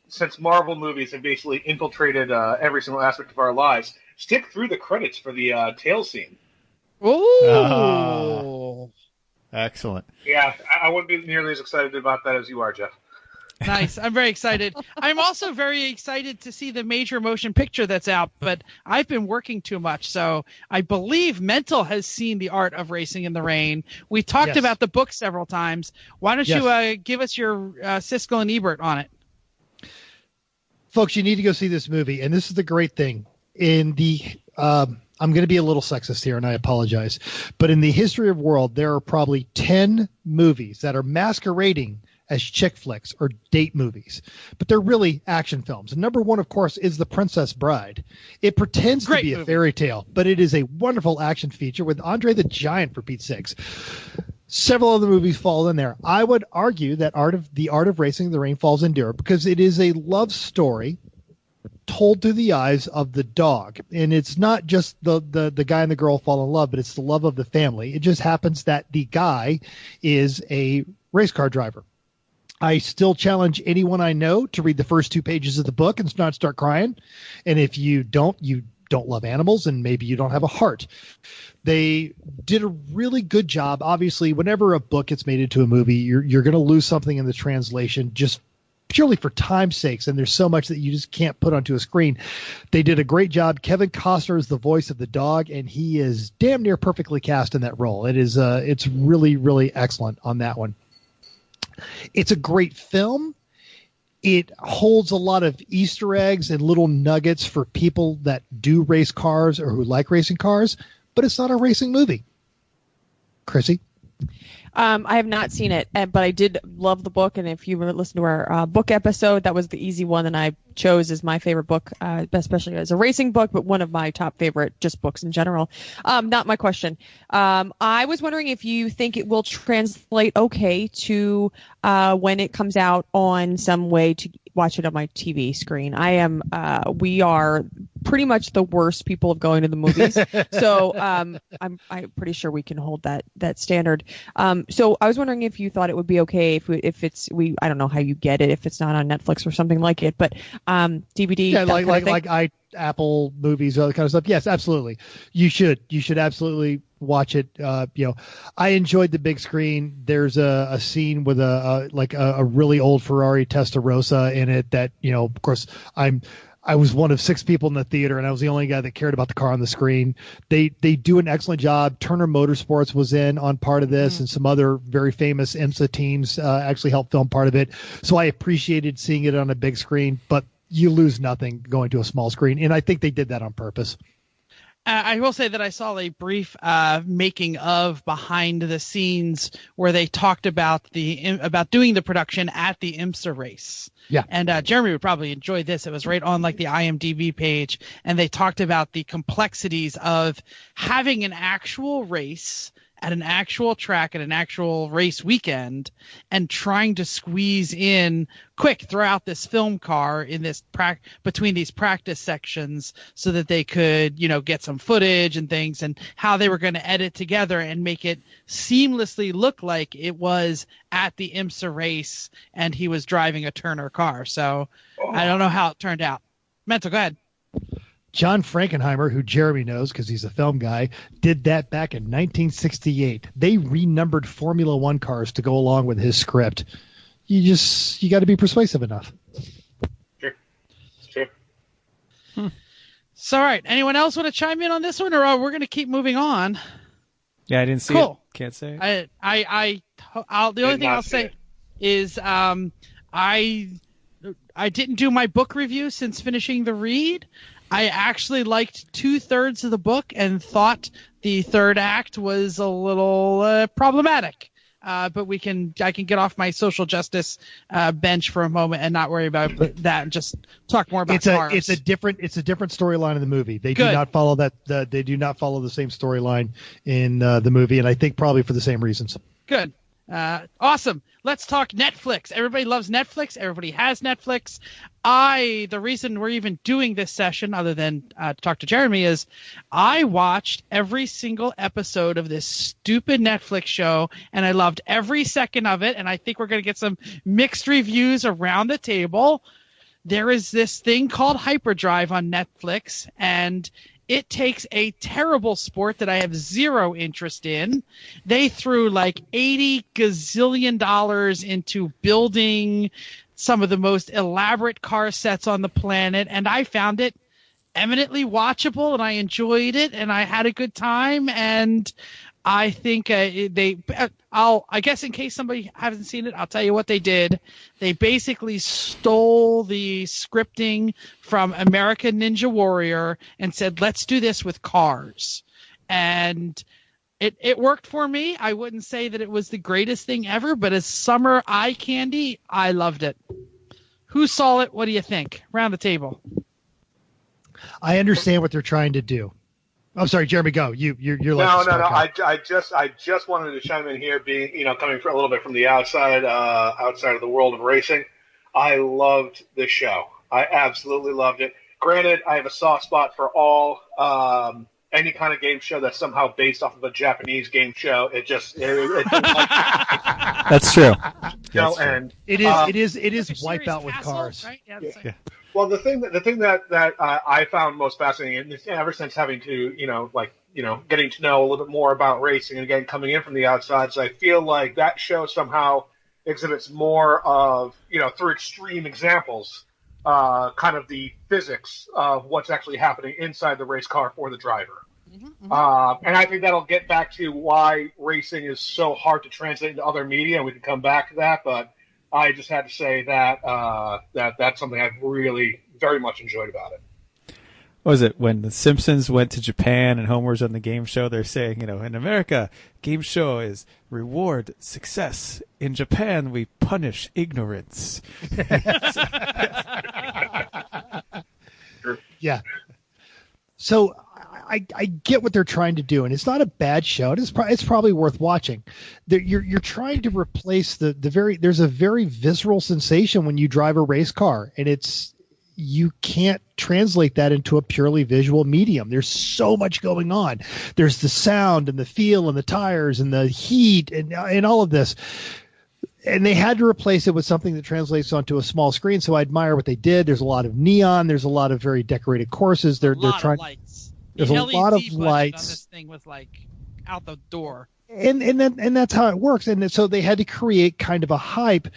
since Marvel movies have basically infiltrated every single aspect of our lives, stick through the credits for the tail scene. Ooh. Excellent. Yeah, I wouldn't be nearly as excited about that as you are, Jeff. Nice. I'm very excited. I'm also very excited to see the major motion picture that's out, but I've been working too much. So I believe Mental has seen The Art of Racing in the Rain. We talked about the book several times. Why don't you give us your Siskel and Ebert on it? Folks, you need to go see this movie. And this is the great thing. I'm going to be a little sexist here, and I apologize. But in the history of the world, there are probably 10 movies that are masquerading as chick flicks or date movies. But they're really action films. And number one, of course, is The Princess Bride. It pretends to be a fairy tale, but it is a wonderful action feature with Andre the Giant, for Pete's sakes. Several other movies fall in there. I would argue that The Art of Racing in the Rain falls in there because it is a love story told through the eyes of the dog. And it's not just the guy and the girl fall in love, but it's the love of the family. It just happens that the guy is a race car driver. I still challenge anyone I know to read the first 2 pages of the book and not start crying. And if you don't love animals, and maybe you don't have a heart. They did a really good job. Obviously, whenever a book gets made into a movie, you're going to lose something in the translation just purely for time's sakes, and there's so much that you just can't put onto a screen. They did a great job. Kevin Costner is the voice of the dog, and he is damn near perfectly cast in that role. It's really, really excellent on that one. It's a great film. It holds a lot of Easter eggs and little nuggets for people that do race cars or who like racing cars, but it's not a racing movie. Chrissy? I have not seen it, but I did love the book. And if you were listening to our book episode, that was the easy one that I chose as my favorite book, especially as a racing book, but one of my top favorite just books in general. Not my question. I was wondering if you think it will translate okay to when it comes out on some way to watch it on my TV screen. We are pretty much the worst people of going to the movies. So I'm pretty sure we can hold that standard. So I was wondering if you thought it would be okay if it's I don't know how you get it, if it's not on Netflix or something like it, but DVD. Yeah, like Apple movies, all that kind of stuff. Yes, absolutely. You should absolutely watch it. I enjoyed the big screen. There's a scene with a really old Ferrari Testarossa in it that, of course, I was one of 6 people in the theater, and I was the only guy that cared about the car on the screen. They do an excellent job. Turner Motorsports was in on part of this, and some other very famous IMSA teams actually helped film part of it. So I appreciated seeing it on a big screen, but you lose nothing going to a small screen, and I think they did that on purpose. I will say that I saw a brief making of behind the scenes where they talked about doing the production at the IMSA race. Yeah. And Jeremy would probably enjoy this. It was right on like the IMDb page, and they talked about the complexities of having an actual race at an actual track at an actual race weekend and trying to squeeze in quick throughout this film car in this between these practice sections so that they could, get some footage and things, and how they were going to edit together and make it seamlessly look like it was at the IMSA race and he was driving a Turner car. So I don't know how it turned out. Mental, go ahead. John Frankenheimer, who Jeremy knows because he's a film guy, did that back in 1968. They renumbered Formula One cars to go along with his script. You got to be persuasive enough. Sure. It's true. So, all right. Anyone else want to chime in on this one, or we're going to keep moving on? Yeah, I didn't see it. Can't say it. The only thing I'll say is I didn't do my book review since finishing the read. I actually liked 2/3 of the book and thought the third act was a little problematic. But I can get off my social justice bench for a moment and not worry about that and just talk more about cars. It's a different storyline in the movie. They do not follow that. They do not follow the same storyline in the movie, and I think probably for the same reasons. Good. Awesome. Let's talk Netflix. Everybody loves Netflix. Everybody has Netflix. The reason we're even doing this session, other than to talk to Jeremy, is I watched every single episode of this stupid Netflix show, and I loved every second of it, and I think we're going to get some mixed reviews around the table. There is this thing called Hyperdrive on Netflix, and it takes a terrible sport that I have zero interest in. They threw like $80 gazillion into building some of the most elaborate car sets on the planet, and I found it eminently watchable, and I enjoyed it, and I had a good time, and I think I guess in case somebody hasn't seen it, I'll tell you what they did. They basically stole the scripting from American Ninja Warrior and said, let's do this with cars. And it worked for me. I wouldn't say that it was the greatest thing ever, but as summer eye candy, I loved it. Who saw it? What do you think? Round the table. I understand what they're trying to do. I'm sorry, Jeremy, go. You're No. I just wanted to chime in here, being coming from a little bit from the outside of the world of racing. I loved this show. I absolutely loved it. Granted, I have a soft spot for all any kind of game show that's somehow based off of a Japanese game show. It That's true. And it is Wipeout with cars. Right? Yeah. Well, the thing that I found most fascinating, and ever since having to, getting to know a little bit more about racing, and again, coming in from the outside, so I feel like that show somehow exhibits more of, through extreme examples, kind of the physics of what's actually happening inside the race car for the driver. And I think that'll get back to why racing is so hard to translate into other media, and we can come back to that, but I just had to say that that's something I've really very much enjoyed about it. What was it when the Simpsons went to Japan and Homer's on the game show? They're saying, in America, game show is reward success. In Japan, we punish ignorance. Yeah. So I get what they're trying to do, and it's not a bad show. It's probably worth watching. You're trying to replace there's a very visceral sensation when you drive a race car, and you can't translate that into a purely visual medium. There's so much going on. There's the sound and the feel and the tires and the heat and all of this. And they had to replace it with something that translates onto a small screen. So I admire what they did. There's a lot of neon. There's a lot of very decorated courses. They're trying. Lights. There's a lot of lights. On this thing was like out the door. And that's how it works. And so they had to create kind of a hype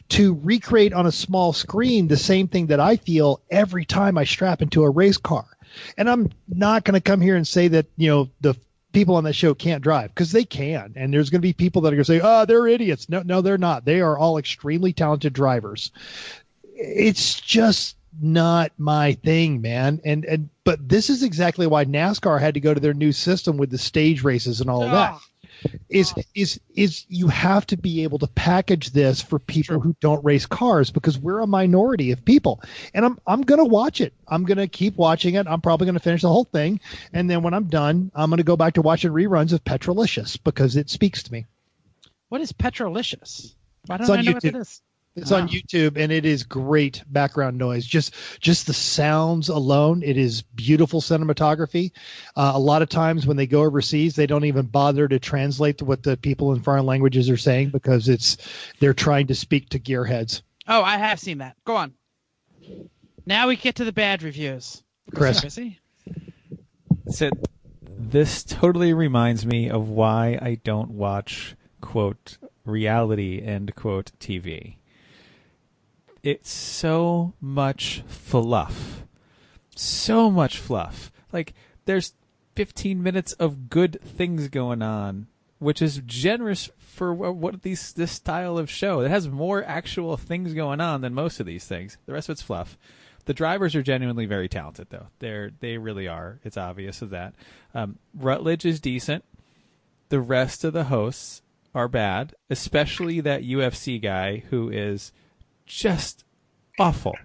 to recreate on a small screen the same thing that I feel every time I strap into a race car. And I'm not going to come here and say that, the people on that show can't drive, because they can. And there's going to be people that are going to say, oh, they're idiots. No, they're not. They are all extremely talented drivers. It's just not my thing, man. But this is exactly why NASCAR had to go to their new system with the stage races and all of that. Is you have to be able to package this for people who don't race cars, because we're a minority of people. And I'm going to watch it. I'm going to keep watching it. I'm probably going to finish the whole thing. And then when I'm done, I'm going to go back to watching reruns of Petrolicious, because it speaks to me. What is Petrolicious? Why don't I know what it is? It's on YouTube, and it is great background noise. Just the sounds alone, it is beautiful cinematography. A lot of times when they go overseas, they don't even bother to translate what the people in foreign languages are saying, because they're trying to speak to gearheads. Oh, I have seen that. Go on. Now we get to the bad reviews. Chrissy? So this totally reminds me of why I don't watch, quote, reality, end quote, TV. It's so much fluff. So much fluff. Like, there's 15 minutes of good things going on, which is generous for what this style of show. It has more actual things going on than most of these things. The rest of it's fluff. The drivers are genuinely very talented, though. They really are. It's obvious of that. Rutledge is decent. The rest of the hosts are bad, especially that UFC guy who is just awful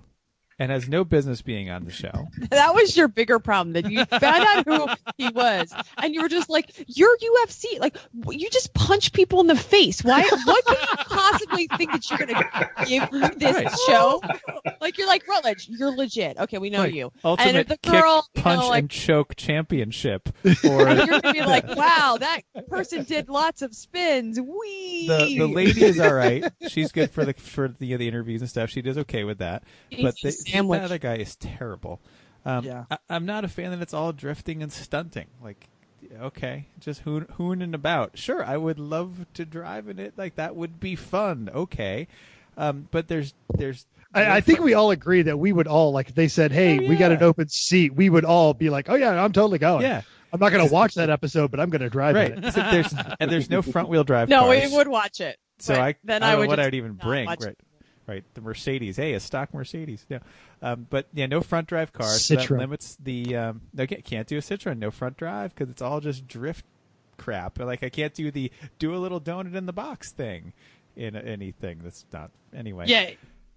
and has no business being on the show. That was your bigger problem, that you found out who he was, and you were just like, you're UFC. Like, you just punch people in the face. Why? What can you possibly think that you're going to give this show? Like, you're like, Rutledge, you're legit. Okay, we know you. Ultimate and the girl, kick, punch, like, and choke championship. Or and you're going to be like, wow, that person did lots of spins. Wee. The lady is all right. She's good for the interviews and stuff. She does okay with that. But the other guy is terrible. I'm not a fan that it's all drifting and stunting. Like, okay, just hooning about. Sure, I would love to drive in it. Like, that would be fun. Okay, but there's. I think we all agree that we would all, like, if they said, hey, we got an open seat, we would all be like, oh yeah, I'm totally going. Yeah. I'm not going to watch that episode, but I'm going to drive it. So there's no front wheel drive. No, cars. we would watch it. So I don't know what I'd even bring. Right, the Mercedes. Hey, a stock Mercedes. No, but yeah, no front drive cars. So that limits the. Can't do a Citroen. No front drive, because it's all just drift crap. Like, I can't do a little donut in the box thing in anything that's not anyway. Yeah.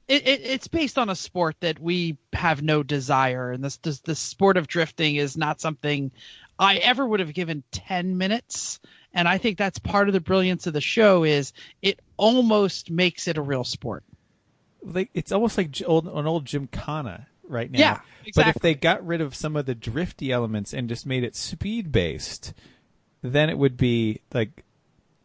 It's based on a sport that we have no desire, and this sport of drifting is not something I ever would have given 10 minutes. And I think that's part of the brilliance of the show, is it almost makes it a real sport. Like, it's almost like an old Gymkhana right now. Yeah, exactly. But if they got rid of some of the drifty elements and just made it speed based, then it would be like,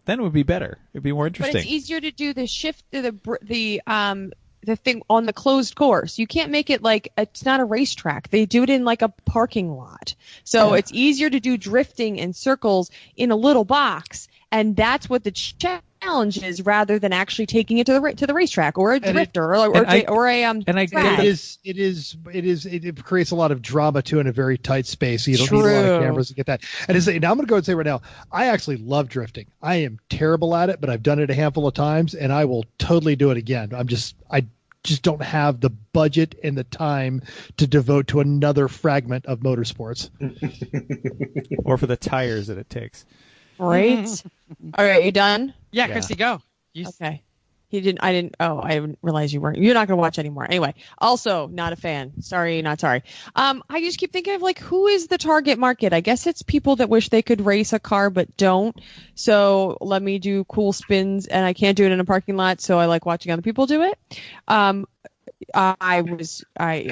better. It'd be more interesting. But it's easier to do the shift, the thing on the closed course. You can't make it like, it's not a racetrack. They do it in like a parking lot. So it's easier to do drifting in circles in a little box. And that's what the challenge is, rather than actually taking it to the racetrack or a drifter it creates a lot of drama too in a very tight space. So you don't need a lot of cameras to get that. And now I'm going to go and say right now, I actually love drifting. I am terrible at it, but I've done it a handful of times, and I will totally do it again. I just don't have the budget and the time to devote to another fragment of motorsports. Or for the tires that it takes. Right. All right, you done? Yeah, Chrissy, go. Okay. I didn't realize you weren't. You're not going to watch anymore. Anyway, also not a fan. Sorry, not sorry. I just keep thinking of, like, who is the target market? I guess it's people that wish they could race a car but don't. So let me do cool spins, and I can't do it in a parking lot, so I like watching other people do it. I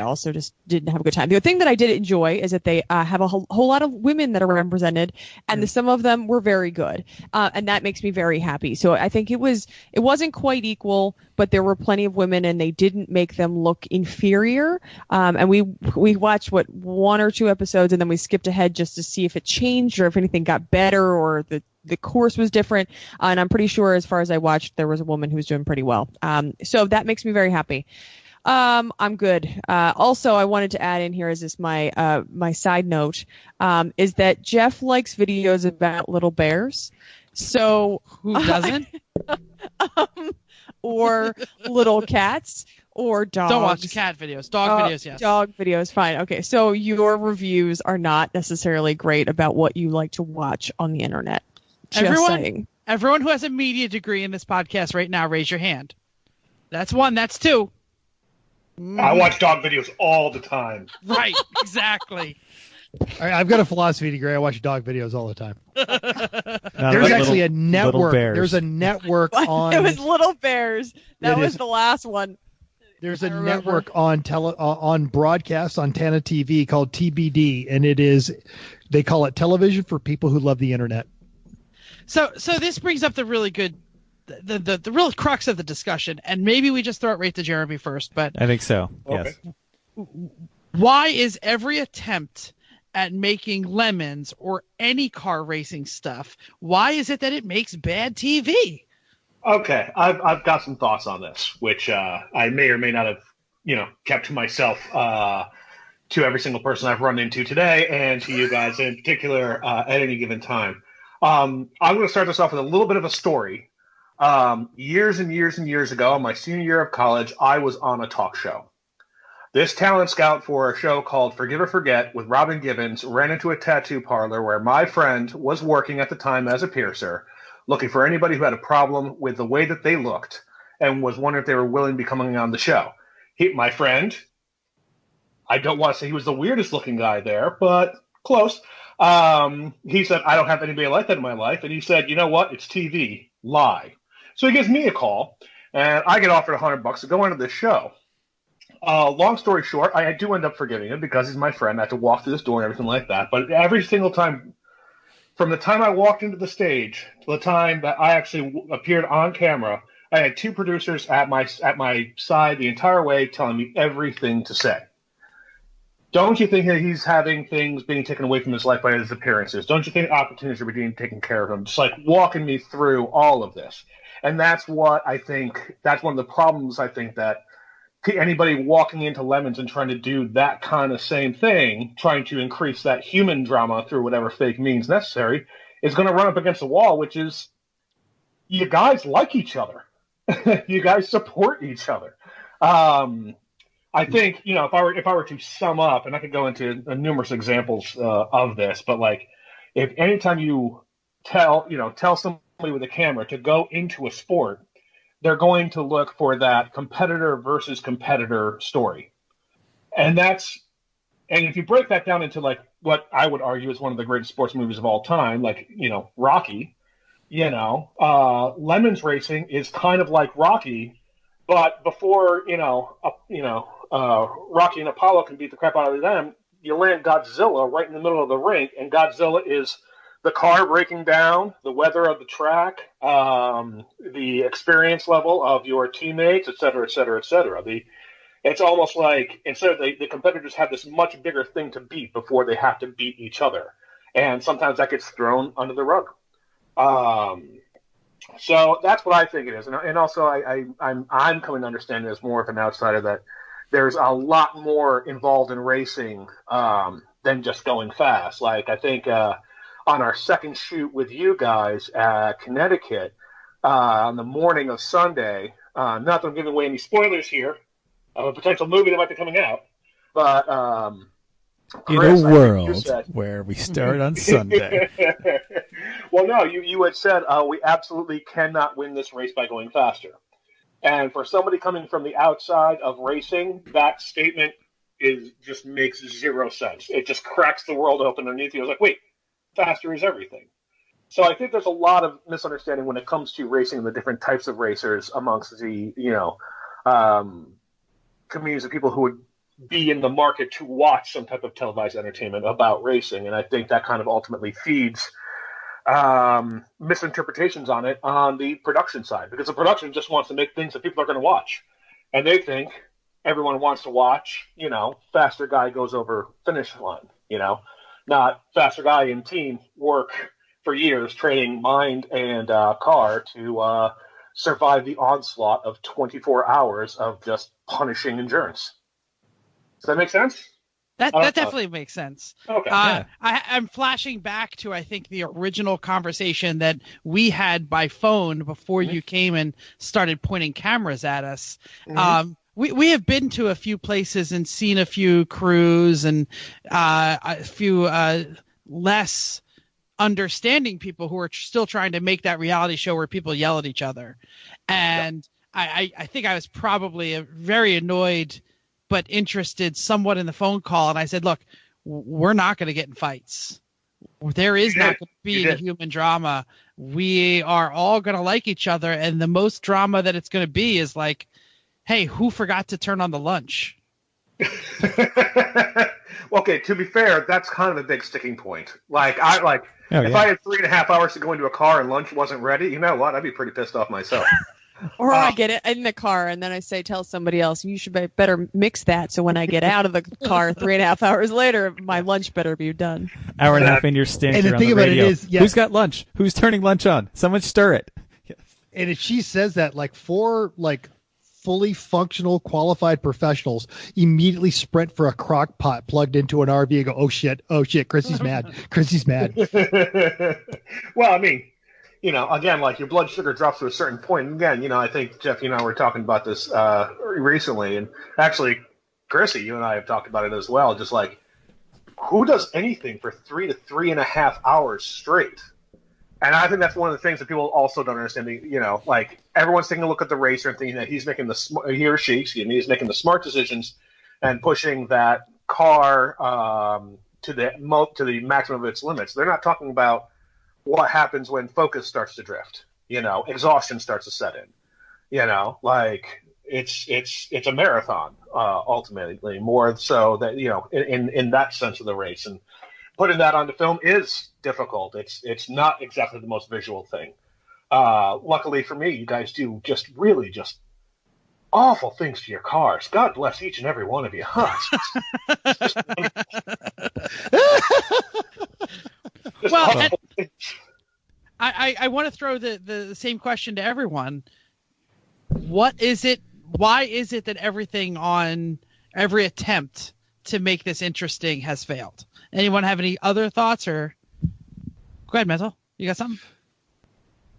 also just didn't have a good time. The thing that I did enjoy is that they have a whole lot of women that are represented, and some of them were very good, and that makes me very happy. So I think it wasn't quite equal, but there were plenty of women, and they didn't make them look inferior. And we watched one or two episodes, and then we skipped ahead just to see if it changed or if anything got better or the course was different. And I'm pretty sure, as far as I watched, there was a woman who was doing pretty well. So that makes me very happy. I'm good. Also, I wanted to add in here as this my side note, is that Jeff likes videos about little bears. So who doesn't? Or little cats or dogs. Don't watch cat videos. Dog videos, yes. Dog videos, fine. Okay, so your reviews are not necessarily great about what you like to watch on the internet. Just saying. Everyone who has a media degree in this podcast right now, raise your hand. That's one. That's two. I watch dog videos all the time. Right, exactly. All right, I've got a philosophy degree. I watch dog videos all the time. There's actually a network. bears. There's a network on. It was Little Bears. That was the last one. There's a network on broadcast on Tana TV called TBD, and they call it television for people who love the internet. So this brings up the really good, the real crux of the discussion, and maybe we just throw it right to Jeremy first. But I think so. Okay. Yes. Why is every attempt at making Lemons or any car racing stuff, why is it that it makes bad TV? Okay, I've got some thoughts on this, which I may or may not have, kept to myself to every single person I've run into today, and to you guys in particular at any given time. I'm going to start this off with a little bit of a story. Years and years and years ago, in my senior year of college, I was on a talk show. This talent scout for a show called Forgive or Forget with Robin Gibbons ran into a tattoo parlor where my friend was working at the time as a piercer, looking for anybody who had a problem with the way that they looked and was wondering if they were willing to be coming on the show. My friend, I don't want to say he was the weirdest looking guy there, but close. He said, I don't have anybody like that in my life. And he said, you know what? It's TV. Lie. So he gives me a call, and I get offered $100 to go into this show. Long story short, I do end up forgiving him because he's my friend. I have to walk through this door and everything like that. But every single time, from the time I walked into the stage to the time that I actually appeared on camera, I had two producers at my side the entire way telling me everything to say. Don't you think that he's having things being taken away from his life by his appearances? Don't you think opportunities are being taken care of him? Just like walking me through all of this. And that's what I think, that's one of the problems I think that anybody walking into Lemons and trying to do that kind of same thing, trying to increase that human drama through whatever fake means necessary, is going to run up against the wall, which is you guys like each other. You guys support each other. I think, if I were to sum up, and I could go into numerous examples of this, but like if anytime you tell somebody with a camera to go into a sport, they're going to look for that competitor versus competitor story. And if you break that down into like what I would argue is one of the greatest sports movies of all time, like, Rocky, Lemons Racing is kind of like Rocky, but before, Rocky and Apollo can beat the crap out of them, you land Godzilla right in the middle of the rink, and Godzilla is the car breaking down, the weather of the track, the experience level of your teammates, et cetera, et cetera, et cetera. It's almost like instead of the competitors have this much bigger thing to beat before they have to beat each other. And sometimes that gets thrown under the rug. So that's what I think it is. And also I'm coming to understand it as more of an outsider that there's a lot more involved in racing than just going fast. Like I think on our second shoot with you guys at Connecticut on the morning of Sunday, not that I'm giving away any spoilers here of a potential movie that might be coming out, but Chris, in a world where we start on Sunday. Well, no, you had said we absolutely cannot win this race by going faster. And for somebody coming from the outside of racing, that statement just makes zero sense. It just cracks the world open underneath you. I was like, wait, faster is everything. So I think there's a lot of misunderstanding when it comes to racing and the different types of racers amongst the, communities of people who would be in the market to watch some type of televised entertainment about racing. And I think that kind of ultimately feeds misinterpretations on it on the production side, because the production just wants to make things that people are going to watch. And they think everyone wants to watch, faster guy goes over finish line, not faster guy and team work for years training mind and car to survive the onslaught of 24 hours of just punishing endurance. Does that make sense? That definitely makes sense. Okay. I'm flashing back to, I think, the original conversation that we had by phone before you came and started pointing cameras at us. We have been to a few places and seen a few crews and a few less understanding people who are still trying to make that reality show where people yell at each other. And I think I was probably very annoyed but interested somewhat in the phone call. And I said, look, we're not going to get in fights. There is not going to be any human drama. We are all going to like each other. And the most drama that it's going to be is like, hey, who forgot to turn on the lunch? Okay, to be fair, that's kind of a big sticking point. If I had 3.5 hours to go into a car and lunch wasn't ready, you know what? I'd be pretty pissed off myself. Or I get it in the car and then I tell somebody else, you should better mix that. So when I get out of the car 3.5 hours later, my lunch better be done. Hour and a half in your stint. And the thing the about radio. it is, who's got lunch? Who's turning lunch on? Someone stir it. Yes. And if she says that, four fully functional, qualified professionals immediately sprint for a crock pot plugged into an RV and go, oh shit, Chrissy's mad. Chrissy's mad. Well, I mean, again, your blood sugar drops to a certain point. And again, I think, Jeff, you and I were talking about this recently. And actually, Chrissy, you and I have talked about it as well. Just who does anything for 3 to 3.5 hours straight? And I think that's one of the things that people also don't understand. Everyone's taking a look at the racer and thinking that he's making he or she, is making the smart decisions and pushing that car to the maximum of its limits. They're not talking about what happens when focus starts to drift. Exhaustion starts to set in. It's a marathon ultimately, more so that in that sense of the race. And putting that onto film is difficult. It's not exactly the most visual thing. Luckily for me, you guys do just awful things to your cars. God bless each and every one of you. Well, I want to throw the same question to everyone. What is it? Why is it that everything on every attempt to make this interesting has failed? Anyone have any other thoughts? Or go ahead, Mental. You got something?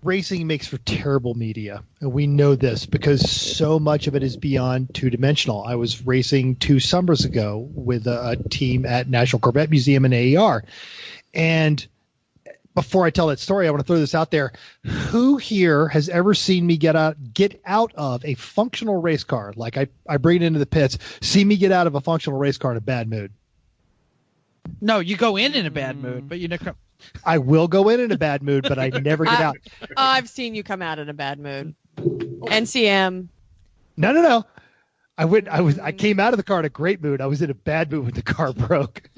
Racing makes for terrible media, and we know this because so much of it is beyond two-dimensional. I was racing 2 summers ago with a team at National Corvette Museum in AER, and before I tell that story, I want to throw this out there. Who here has ever seen me get out of a functional race car? I bring it into the pits, see me get out of a functional race car in a bad mood. No, you go in a bad mood, but I will go in a bad mood, but I never get out. I've seen you come out in a bad mood. NCM. No. I came out of the car in a great mood. I was in a bad mood when the car broke.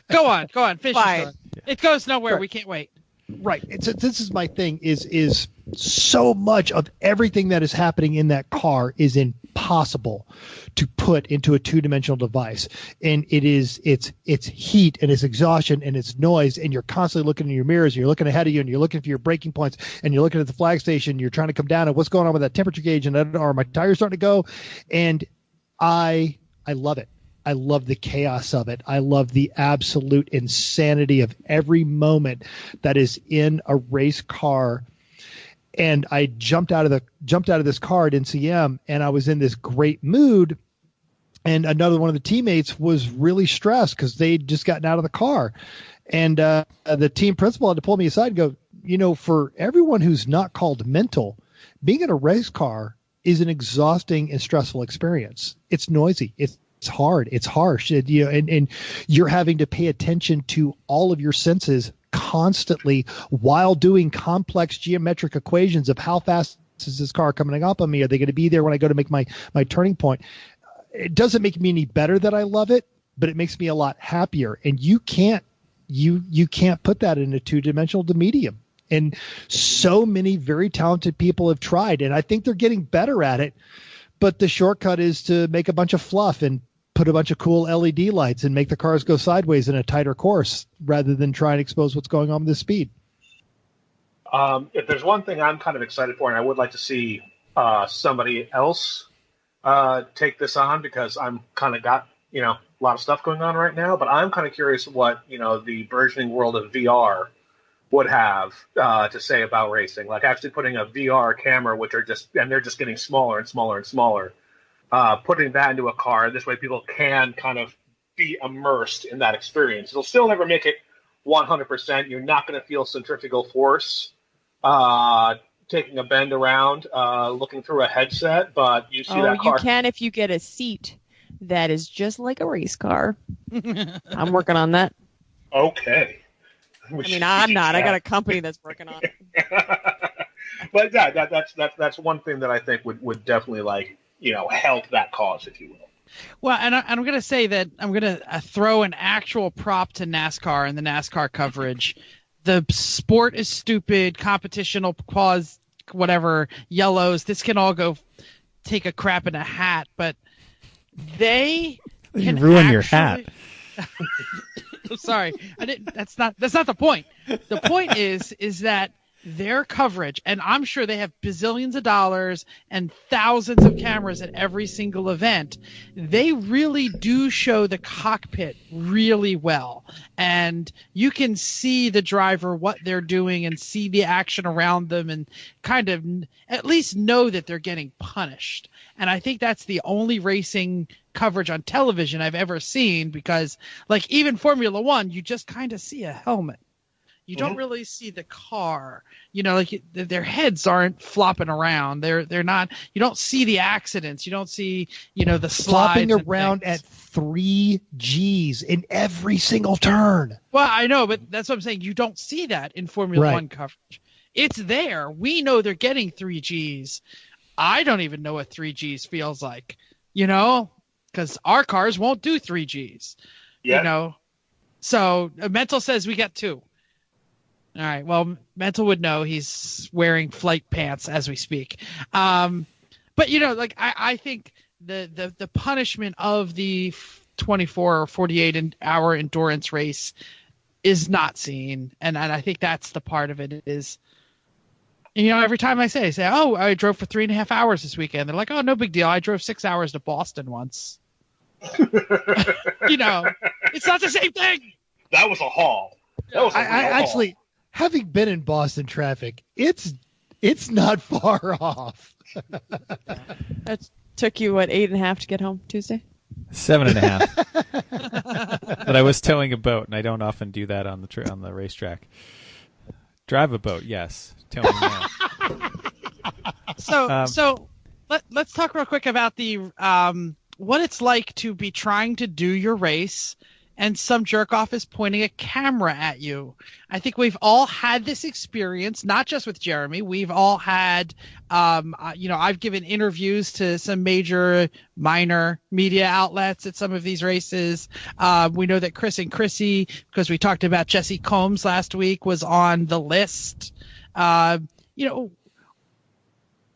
Go on. Finish your story. It goes nowhere. Right. We can't wait. Right. This is my thing is so much of everything that is happening in that car is impossible to put into a two-dimensional device. And it's heat and it's exhaustion and it's noise, and you're constantly looking in your mirrors, and you're looking ahead of you, and you're looking for your braking points, and you're looking at the flag station, you're trying to come down, and what's going on with that temperature gauge, and are my tires starting to go? And I love it. I love the chaos of it. I love the absolute insanity of every moment that is in a race car. And I jumped out of this car at NCM, and I was in this great mood. And another one of the teammates was really stressed because they'd just gotten out of the car. And the team principal had to pull me aside and go, for everyone who's not called mental, being in a race car is an exhausting and stressful experience. It's noisy. It's hard. It's harsh. And you're having to pay attention to all of your senses constantly while doing complex geometric equations of how fast is this car coming up on me? Are they going to be there when I go to make my turning point? it doesn't make me any better that I love it, but it makes me a lot happier. And you can't put that in a two-dimensional medium. And so many very talented people have tried, and I think they're getting better at it. But the shortcut is to make a bunch of fluff and put a bunch of cool LED lights and make the cars go sideways in a tighter course rather than try and expose what's going on with the speed. If there's one thing I'm kind of excited for, and I would like to see somebody else take this on, because I'm kind of got, a lot of stuff going on right now, but I'm kind of curious what, the burgeoning world of VR would have to say about racing. Like actually putting a VR camera, they're just getting smaller and smaller and smaller, putting that into a car. This way people can kind of be immersed in that experience. It'll still never make it 100%. You're not going to feel centrifugal force taking a bend around, looking through a headset, but you see that car. You can if you get a seat that is just like a race car. I'm working on that. Okay. I'm not. I got a company that's working on it. But yeah, that's one thing that I think would definitely help that cause, if you will. Well, and I'm going to say that I'm going to throw an actual prop to NASCAR and the NASCAR coverage. The sport is stupid. Competition will cause whatever yellows. This can all go take a crap in a hat, but they can ruin your hat. I'm sorry. That's not the point. The point is that their coverage, and I'm sure they have bazillions of dollars and thousands of cameras at every single event, they really do show the cockpit really well. And you can see the driver, what they're doing, and see the action around them, and kind of at least know that they're getting punished. And I think that's the only racing coverage on television I've ever seen, because like even Formula One, you just kind of see a helmet. You don't really see the car, their heads aren't flopping around. They're not, you don't see the accidents. You don't see, the slides. Flopping around at 3 Gs in every single turn. Well, I know, but that's what I'm saying. You don't see that in Formula One coverage. It's there. We know they're getting 3 Gs. I don't even know what 3 Gs feels like, because our cars won't do 3 Gs, So Mental says we got 2. All right. Well, Mental would know. He's wearing flight pants as we speak. But I think the punishment of the 24 or 48 hour endurance race is not seen, and I think that's the part of it is. Every time I say, oh, I drove for 3.5 hours this weekend. They're like, oh, no big deal. I drove 6 hours to Boston once. It's not the same thing. That was a haul. That was actually. Having been in Boston traffic, it's not far off. That took you 8.5 to get home Tuesday? 7.5. But I was towing a boat, and I don't often do that on the racetrack. Drive a boat, yes. Towing no. So let's talk real quick about the what it's like to be trying to do your race and some jerk off is pointing a camera at you. I think we've all had this experience, not just with Jeremy. We've all had, I've given interviews to some major minor media outlets at some of these races. We know that Chris and Chrissy, because we talked about Jesse Combs last week, was on the list.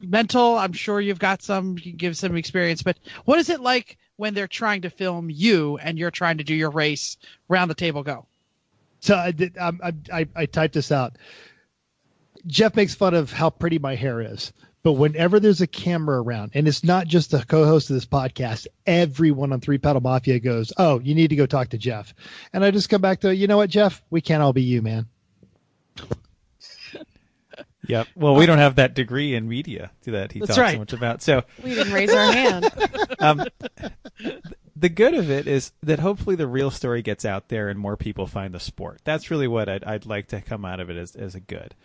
Mental, I'm sure you can give some experience, but what is it like when they're trying to film you and you're trying to do your race? Round the table, go. So I typed this out. Jeff makes fun of how pretty my hair is, but whenever there's a camera around, and it's not just the co-host of this podcast, everyone on Three Pedal Mafia goes, oh, you need to go talk to Jeff. And I just come back to, you know what, Jeff? We can't all be you, man. Yep. Well, we don't have that degree in media that he talks so much about. So we didn't raise our hand. The good of it is that hopefully the real story gets out there and more people find the sport. That's really what I'd like to come out of it as a good.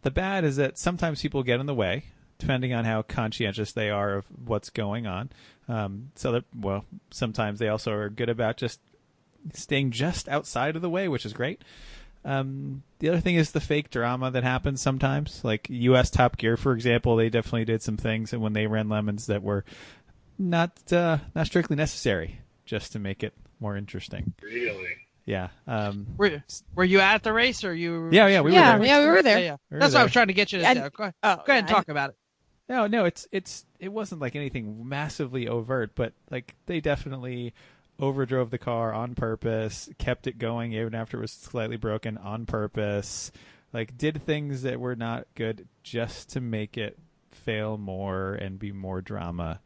The bad is that sometimes people get in the way, depending on how conscientious they are of what's going on. Sometimes they also are good about just staying just outside of the way, which is great. The other thing is the fake drama that happens sometimes, like U.S. Top Gear, for example. They definitely did some things, and when they ran lemons that were not strictly necessary, just to make it more interesting. Really? Yeah. Were you at the race, or you? Yeah, we were there. Yeah, we were there. Yeah. We were That's what there. I was trying to get you to say. Go ahead and talk about it. No, it wasn't like anything massively overt, but like they definitely overdrove the car on purpose, kept it going even after it was slightly broken on purpose, like did things that were not good just to make it fail more and be more drama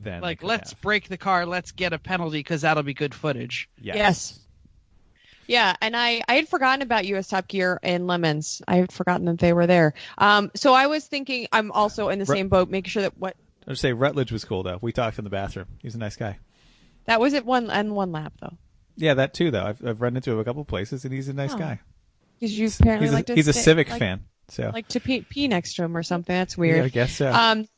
than Like, they could let's have. break the car, let's get a penalty because that'll be good footage. Yes. Yeah, and I had forgotten about US Top Gear and Lemons. I had forgotten that they were there. So I was thinking I'm also in the same boat, making sure that what I would say Rutledge was cool though. We talked in the bathroom. He's a nice guy. that was at one lap though. Yeah, that too though. I've run into him a couple places and he's a nice guy. Because you apparently He's a stay, Civic like, fan. So like to pee next to him or something. That's yeah, weird. I guess so. I'm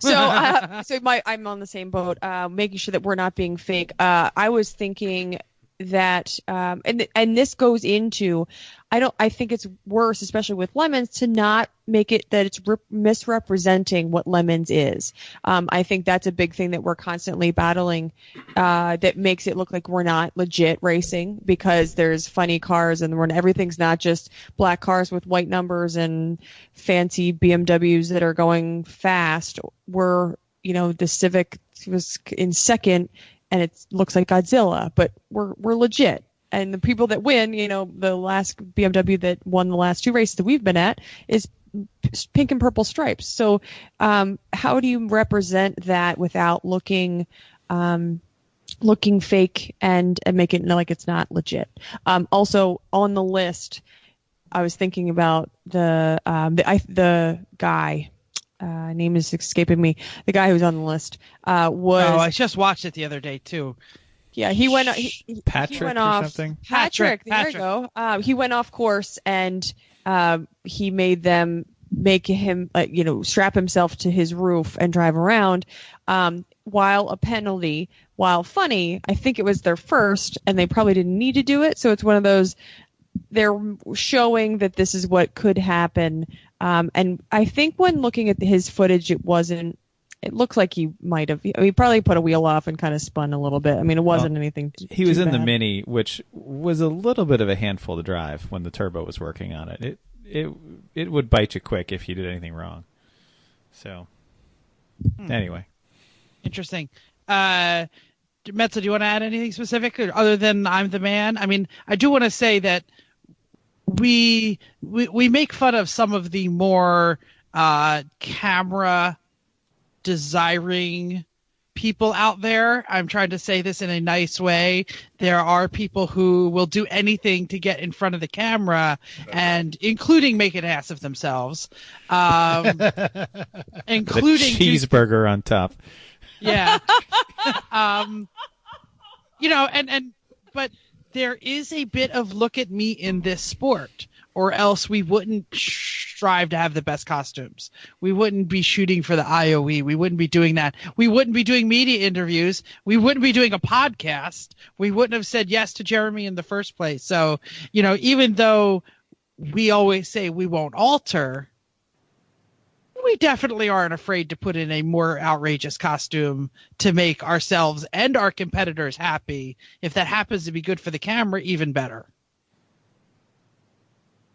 on the same boat, making sure that we're not being fake. I was thinking that, and this goes into, I think it's worse, especially with Lemons, to not make it that it's misrepresenting what Lemons is. I think that's a big thing that we're constantly battling, that makes it look like we're not legit racing because there's funny cars and everything's not just black cars with white numbers and fancy BMWs that are going fast. The Civic was in second and it looks like Godzilla, but we're legit. And the people that win, the last BMW that won the last two races that we've been at is pink and purple stripes. So how do you represent that without looking fake and make it like it's not legit? Also on the list, I was thinking about the guy. Name is escaping me. The guy who was on the list was. Oh, I just watched it the other day too. Yeah, he went. Patrick he went or off, something? Patrick. There you go. He went off course and he made them make him, strap himself to his roof and drive around. While a penalty, while funny, I think it was their first, and they probably didn't need to do it. So it's one of those. They're showing that this is what could happen. And I think when looking at his footage, it looks like he might have. He probably put a wheel off and kind of spun a little bit. I mean, it wasn't anything. He was too in the bad. Mini, which was a little bit of a handful to drive when the turbo was working on it. It would bite you quick if you did anything wrong. So, anyway. Interesting. Metza, do you want to add anything specific other than I'm the man? I mean, I do want to say that we make fun of some of the more camera desiring people out there. I'm trying to say this in a nice way. There are people who will do anything to get in front of the camera, and including make an ass of themselves, including the cheeseburger on top. Yeah. But there is a bit of look at me in this sport, or else we wouldn't strive to have the best costumes. We wouldn't be shooting for the IOE. We wouldn't be doing that. We wouldn't be doing media interviews. We wouldn't be doing a podcast. We wouldn't have said yes to Jeremy in the first place. So, even though we always say we won't alter, we definitely aren't afraid to put in a more outrageous costume to make ourselves and our competitors happy. If that happens to be good for the camera, even better.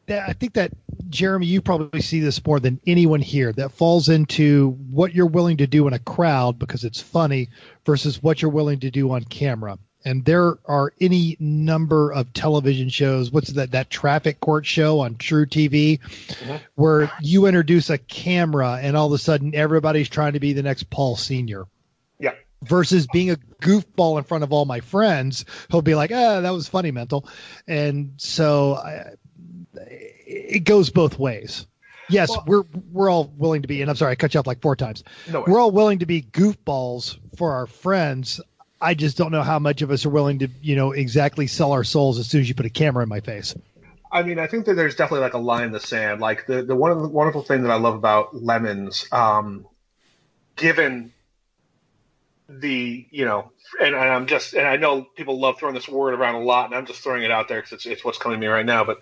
I think that, Jeremy, you probably see this more than anyone here. That falls into what you're willing to do in a crowd because it's funny versus what you're willing to do on camera. And there are any number of television shows. What's that traffic court show on True TV where you introduce a camera and all of a sudden everybody's trying to be the next Paul Senior. Yeah. Versus being a goofball in front of all my friends who'll be like, that was funny, mental. And so it goes both ways. Yes, we're all willing to be, and I'm sorry, I cut you off like 4 times. No way. We're all willing to be goofballs for our friends. I just don't know how much of us are willing to, exactly sell our souls as soon as you put a camera in my face. I mean, I think that there's definitely like a line in the sand. Like the wonderful thing that I love about Lemons, given the, and I know people love throwing this word around a lot, and I'm just throwing it out there because it's what's coming to me right now. But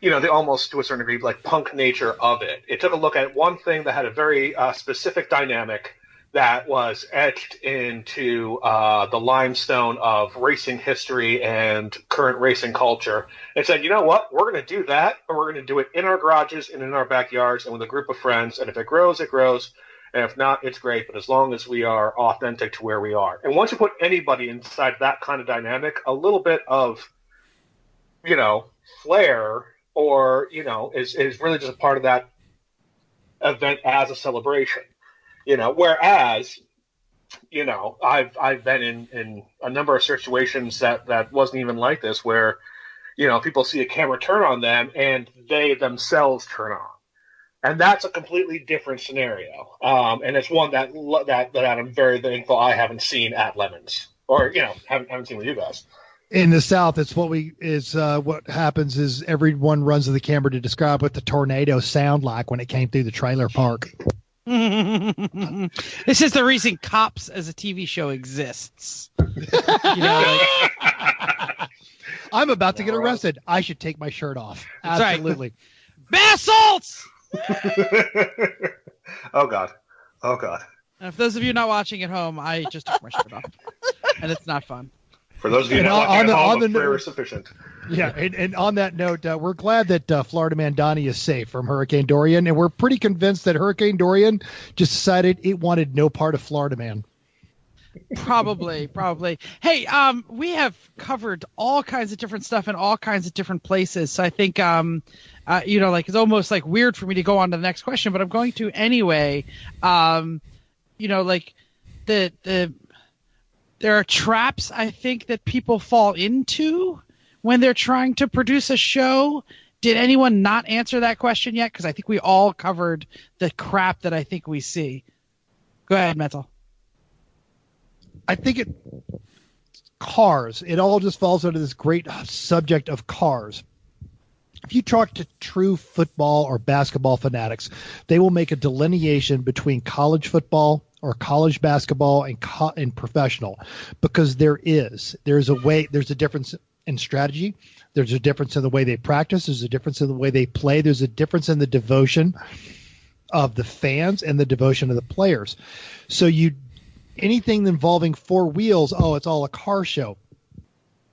the almost to a certain degree like punk nature of it. It took a look at one thing that had a very specific dynamic that was etched into the limestone of racing history and current racing culture. And said, you know what? We're going to do that, and we're going to do it in our garages and in our backyards and with a group of friends. And if it grows, it grows. And if not, it's great. But as long as we are authentic to where we are. And once you put anybody inside that kind of dynamic, a little bit of, flair or, is really just a part of that event as a celebration. Whereas, I've been in a number of situations that wasn't even like this, where, people see a camera turn on them and they themselves turn on. And that's a completely different scenario. And it's one that I'm very thankful I haven't seen at Lemons, or, haven't seen with you guys. In the South, it's what happens is everyone runs to the camera to describe what the tornado sound like when it came through the trailer park. This is the reason Cops as a TV show exists. I'm about to get arrested. I should take my shirt off. Absolutely. Bath salts! Oh God. And for those of you not watching at home, I just took my shirt off. And it's not fun. For those of you not watching at home, a prayer is sufficient. Yeah, and on that note, we're glad that Florida Man Donnie is safe from Hurricane Dorian, and we're pretty convinced that Hurricane Dorian just decided it wanted no part of Florida Man. Probably. Hey, we have covered all kinds of different stuff in all kinds of different places, so I think, it's almost like weird for me to go on to the next question, but I'm going to anyway. There are traps, I think, that people fall into when they're trying to produce a show. Did anyone not answer that question yet? Because I think we all covered the crap that I think we see. Go ahead, Metal. I think cars. It all just falls under this great subject of cars. If you talk to true football or basketball fanatics, they will make a delineation between college football or college basketball and professional, because there's a difference in strategy. There's a difference in the way they practice. There's a difference in the way they play. There's a difference in the devotion of the fans and the devotion of the players. So anything involving four wheels, it's all a car show.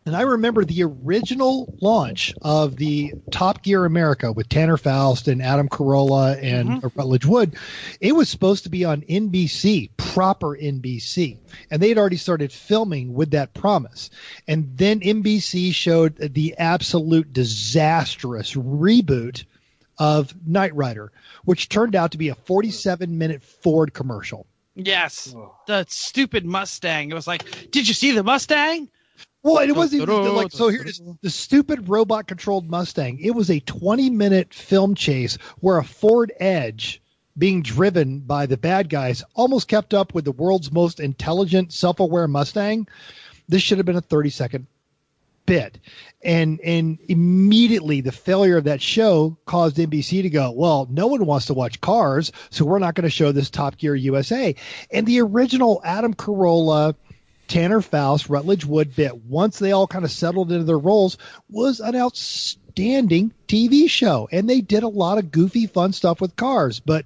And I remember the original launch of the Top Gear America with Tanner Faust and Adam Carolla and Rutledge Wood. It was supposed to be on NBC, proper NBC. And they had already started filming with that promise. And then NBC showed the absolute disastrous reboot of Knight Rider, which turned out to be a 47-minute Ford commercial. Yes, the stupid Mustang. It was like, did you see the Mustang? Well, it wasn't like, so here it is, the stupid robot-controlled Mustang. It was a 20-minute film chase where a Ford Edge being driven by the bad guys almost kept up with the world's most intelligent, self-aware Mustang. This should have been a 30-second bit. And immediately the failure of that show caused NBC to go, well, no one wants to watch cars, so we're not going to show this Top Gear USA. And the original Adam Carolla, Tanner Faust, Rutledge Wood bit, once they all kind of settled into their roles, was an outstanding TV show. And they did a lot of goofy, fun stuff with cars. But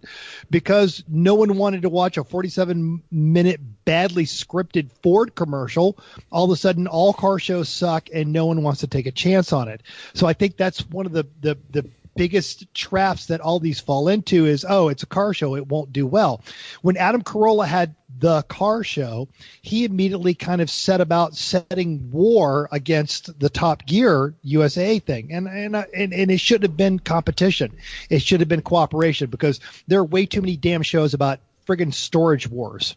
because no one wanted to watch a 47-minute, badly scripted Ford commercial, all of a sudden all car shows suck and no one wants to take a chance on it. So I think that's one of the biggest traps that all these fall into is, it's a car show, it won't do well. When Adam Carolla had the car show, he immediately kind of set about setting war against the Top Gear USA thing. And it should have been competition. It should have been cooperation, because there are way too many damn shows about friggin' storage wars.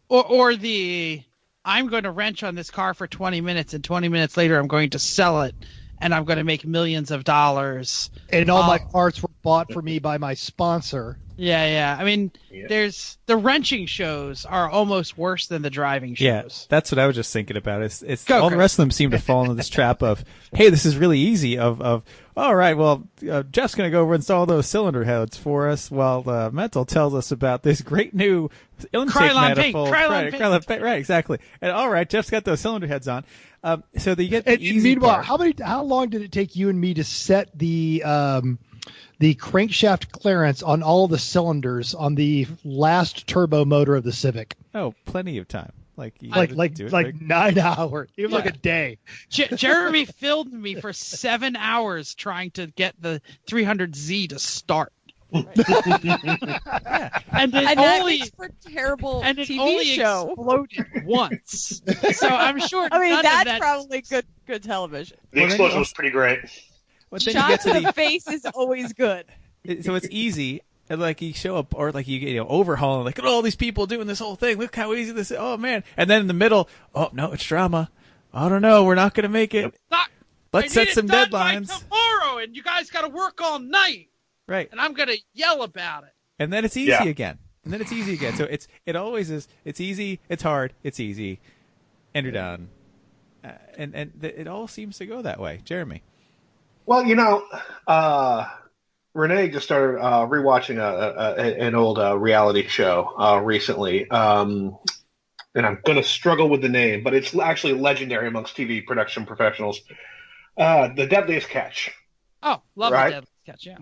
Or the, I'm going to wrench on this car for 20 minutes and 20 minutes later I'm going to sell it and I'm going to make millions of dollars. And all my parts were bought for me by my sponsor. Yeah. I mean, there's the wrenching shows are almost worse than the driving shows. Yeah, that's what I was just thinking about. It's all the rest of them seem to fall into this trap of, hey, this is really easy. Of all right, well, Jeff's going to go over and install those cylinder heads for us, while Mental tells us about this great new intake manifold. Krylon paint. Right, exactly. And all right, Jeff's got those cylinder heads on. So that you get the easy meanwhile, part. how long did it take you and me to set the the crankshaft clearance on all of the cylinders on the last turbo motor of the Civic. Oh, plenty of time. Like 9 hours. It was like a day. Jeremy filmed me for 7 hours trying to get the 300Z to start. And it that only makes for a terrible and it TV only show. exploded once. So I'm sure. I mean, none of that's that... probably good television. The explosion was pretty great. Well, then you get Shots to to the face is always good. so it's easy. And like you show up, or like you overhauling, like, look at all these people doing this whole thing. Look how easy this is. Oh man! And then in the middle, oh no, it's drama. I don't know. We're not going to make it. Let's set some deadlines. By tomorrow, and you guys got to work all night. Right. And I'm going to yell about it. And then it's easy again. So it always is. It's easy. It's hard. It's easy, and you're done. And it all seems to go that way, Jeremy. Well, Renee just started rewatching an old reality show recently, and I'm going to struggle with the name, but it's actually legendary amongst TV production professionals. The Deadliest Catch. Oh, love right? the Deadliest Catch, yeah.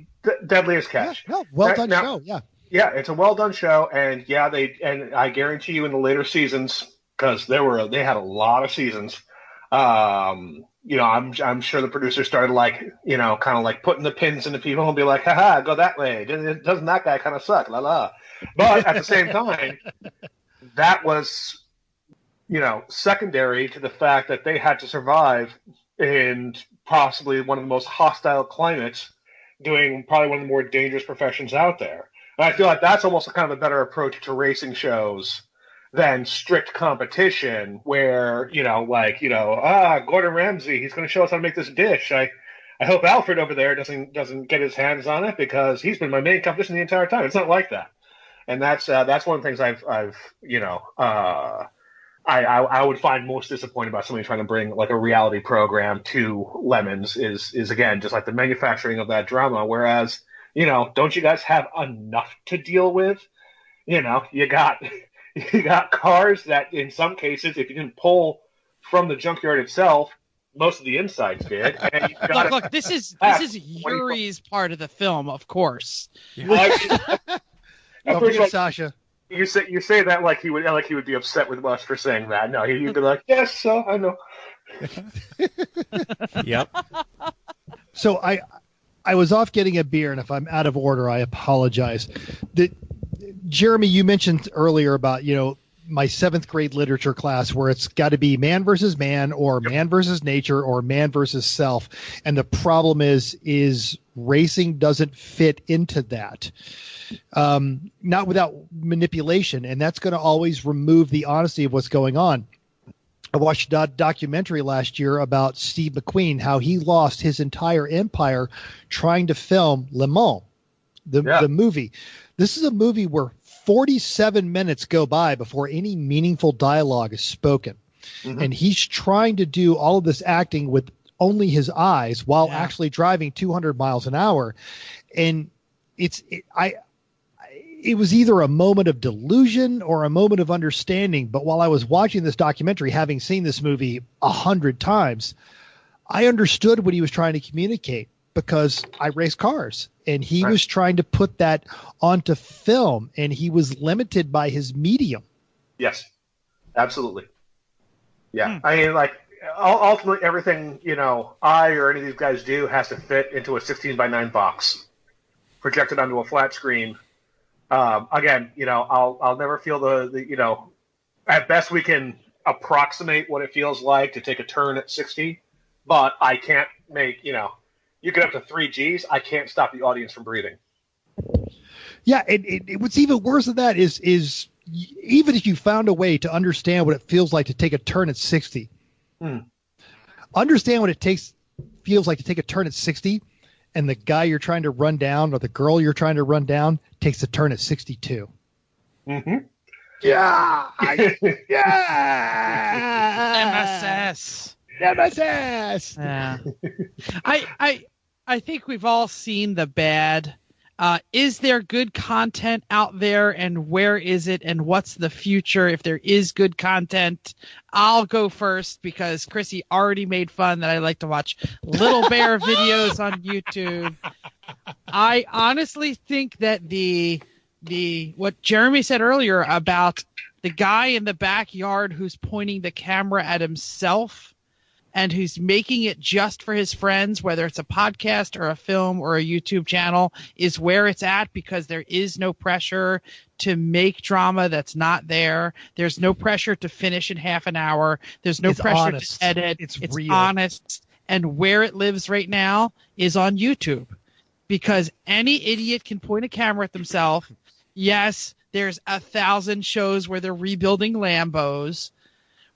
Deadliest Catch. Yeah, well done show, yeah. Yeah, it's a well done show, and and I guarantee you in the later seasons, because they had a lot of seasons. I'm sure the producers started kind of like putting the pins into people and be like, haha, go that way. Doesn't that guy kind of suck? La la. But at the same time, that was, secondary to the fact that they had to survive in possibly one of the most hostile climates, doing probably one of the more dangerous professions out there. And I feel like that's almost kind of a better approach to racing shows than strict competition where, Gordon Ramsay, he's going to show us how to make this dish. I hope Alfred over there doesn't get his hands on it because he's been my main competition the entire time. It's not like that. And that's one of the things I would find most disappointing about somebody trying to bring like a reality program to Lemons is again, just like the manufacturing of that drama. Whereas, don't you guys have enough to deal with? You got cars that, in some cases, if you didn't pull from the junkyard itself, most of the insides did. And look, this is Yuri's part of the film, of course. Yeah. Don't forget Sasha. You say that like he would be upset with us for saying that. No, he'd be like, yes, so I know. Yep. So I was off getting a beer, and if I'm out of order, I apologize. Jeremy, you mentioned earlier about, my 7th grade literature class where it's got to be man versus man or man versus nature or man versus self. And the problem is racing doesn't fit into that. Not without manipulation. And that's going to always remove the honesty of what's going on. I watched a documentary last year about Steve McQueen, how he lost his entire empire trying to film Le Mans, the movie. This is a movie where 47 minutes go by before any meaningful dialogue is spoken. Mm-hmm. And he's trying to do all of this acting with only his eyes while actually driving 200 miles an hour. And it was either a moment of delusion or a moment of understanding. But while I was watching this documentary, having seen this movie 100 times, I understood what he was trying to communicate because I race cars. And he was trying to put that onto film, and he was limited by his medium. Yes, absolutely. Yeah. I mean, like, ultimately everything, I or any of these guys do has to fit into a 16:9 box projected onto a flat screen. Again, I'll never feel the at best we can approximate what it feels like to take a turn at 60, but I can't make, you get up to 3 Gs. I can't stop the audience from breathing. Yeah, what's even worse than that is even if you found a way to understand what it feels like to take a turn at 60, understand what it feels like to take a turn at 60, and the guy you're trying to run down or the girl you're trying to run down takes a turn at 62. Mm-hmm. Yeah, MSS. Nemesis. Yeah. I think we've all seen the bad Is there good content out there, and where is it, and what's the future if there is good content? I'll go first because Chrissy already made fun that I like to watch Little Bear videos on YouTube. I honestly think that the what Jeremy said earlier about the guy in the backyard who's pointing the camera at himself and who's making it just for his friends, whether it's a podcast or a film or a YouTube channel, is where it's at, because there is no pressure to make drama that's not there. There's no pressure to finish in half an hour. There's no pressure honest. to edit. It's It's real. honest. And where it lives right now is on YouTube, because any idiot can point a camera at themselves. Yes, there's 1,000 shows where they're rebuilding Lambos,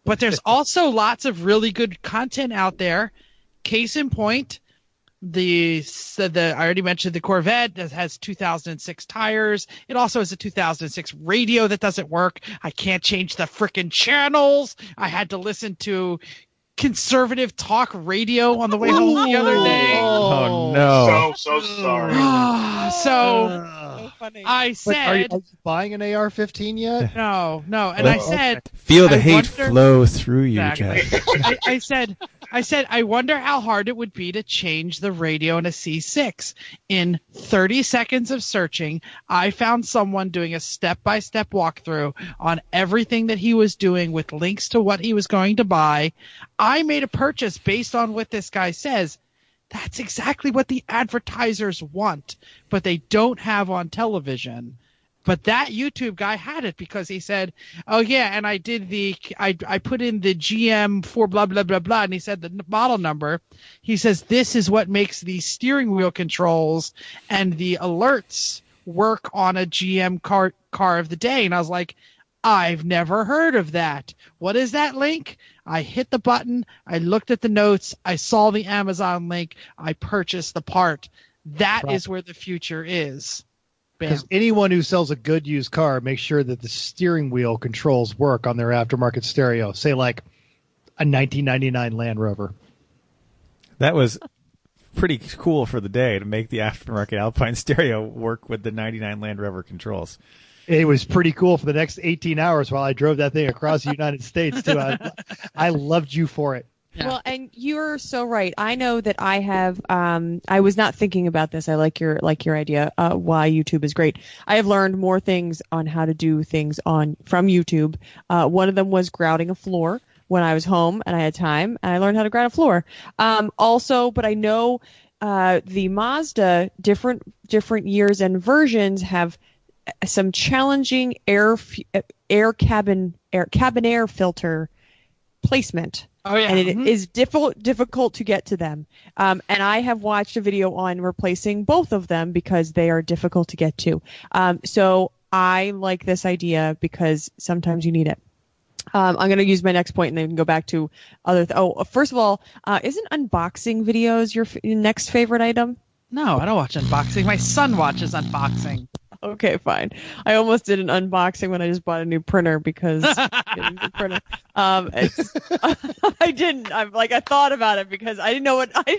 but there's also lots of really good content out there. Case in point, I already mentioned the Corvette that has 2006 tires. It also has a 2006 radio that doesn't work. I can't change the frickin' channels. I had to listen to conservative talk radio on the way home the other day. Oh, no. So sorry. So funny. I But are you said buying an AR-15 yet? no, and I said Feel the I hate wonder- flow through you, Exactly. Jeff. I said, I wonder how hard it would be to change the radio in a C6. In 30 seconds of searching, I found someone doing a step-by-step walkthrough on everything that he was doing with links to what he was going to buy. I made a purchase based on what this guy says. That's exactly what the advertisers want, but they don't have on television. But that YouTube guy had it because he said, oh, yeah, and I did I put in the GM for blah, blah, blah, blah, and he said the model number. He says, this is what makes the steering wheel controls and the alerts work on a GM car of the day. And I was like, I've never heard of that. What is that link? I hit the button. I looked at the notes. I saw the Amazon link. I purchased the part. That is where the future is. Bam. Because anyone who sells a good used car, make sure that the steering wheel controls work on their aftermarket stereo. Say like a 1999 Land Rover. That was pretty cool for the day to make the aftermarket Alpine stereo work with the 99 Land Rover controls. It was pretty cool for the next 18 hours while I drove that thing across the United States, too. I loved you for it. Yeah. Well, and you're so right. I know that I have. I was not thinking about this. I like your idea. Why YouTube is great. I have learned more things on how to do things from YouTube. One of them was grouting a floor when I was home and I had time, and I learned how to grout a floor. Also, but I know the Mazda different years and versions have some challenging cabin air filter placement. Oh, yeah. And it is difficult to get to them. And I have watched a video on replacing both of them because they are difficult to get to. So I like this idea because sometimes you need it. I'm going to use my next point and then go back to other. First of all, isn't unboxing videos your next favorite item? No, I don't watch unboxing. My son watches unboxing. Okay, fine. I almost did an unboxing when I just bought a new printer because the printer. I didn't. I thought about it because I didn't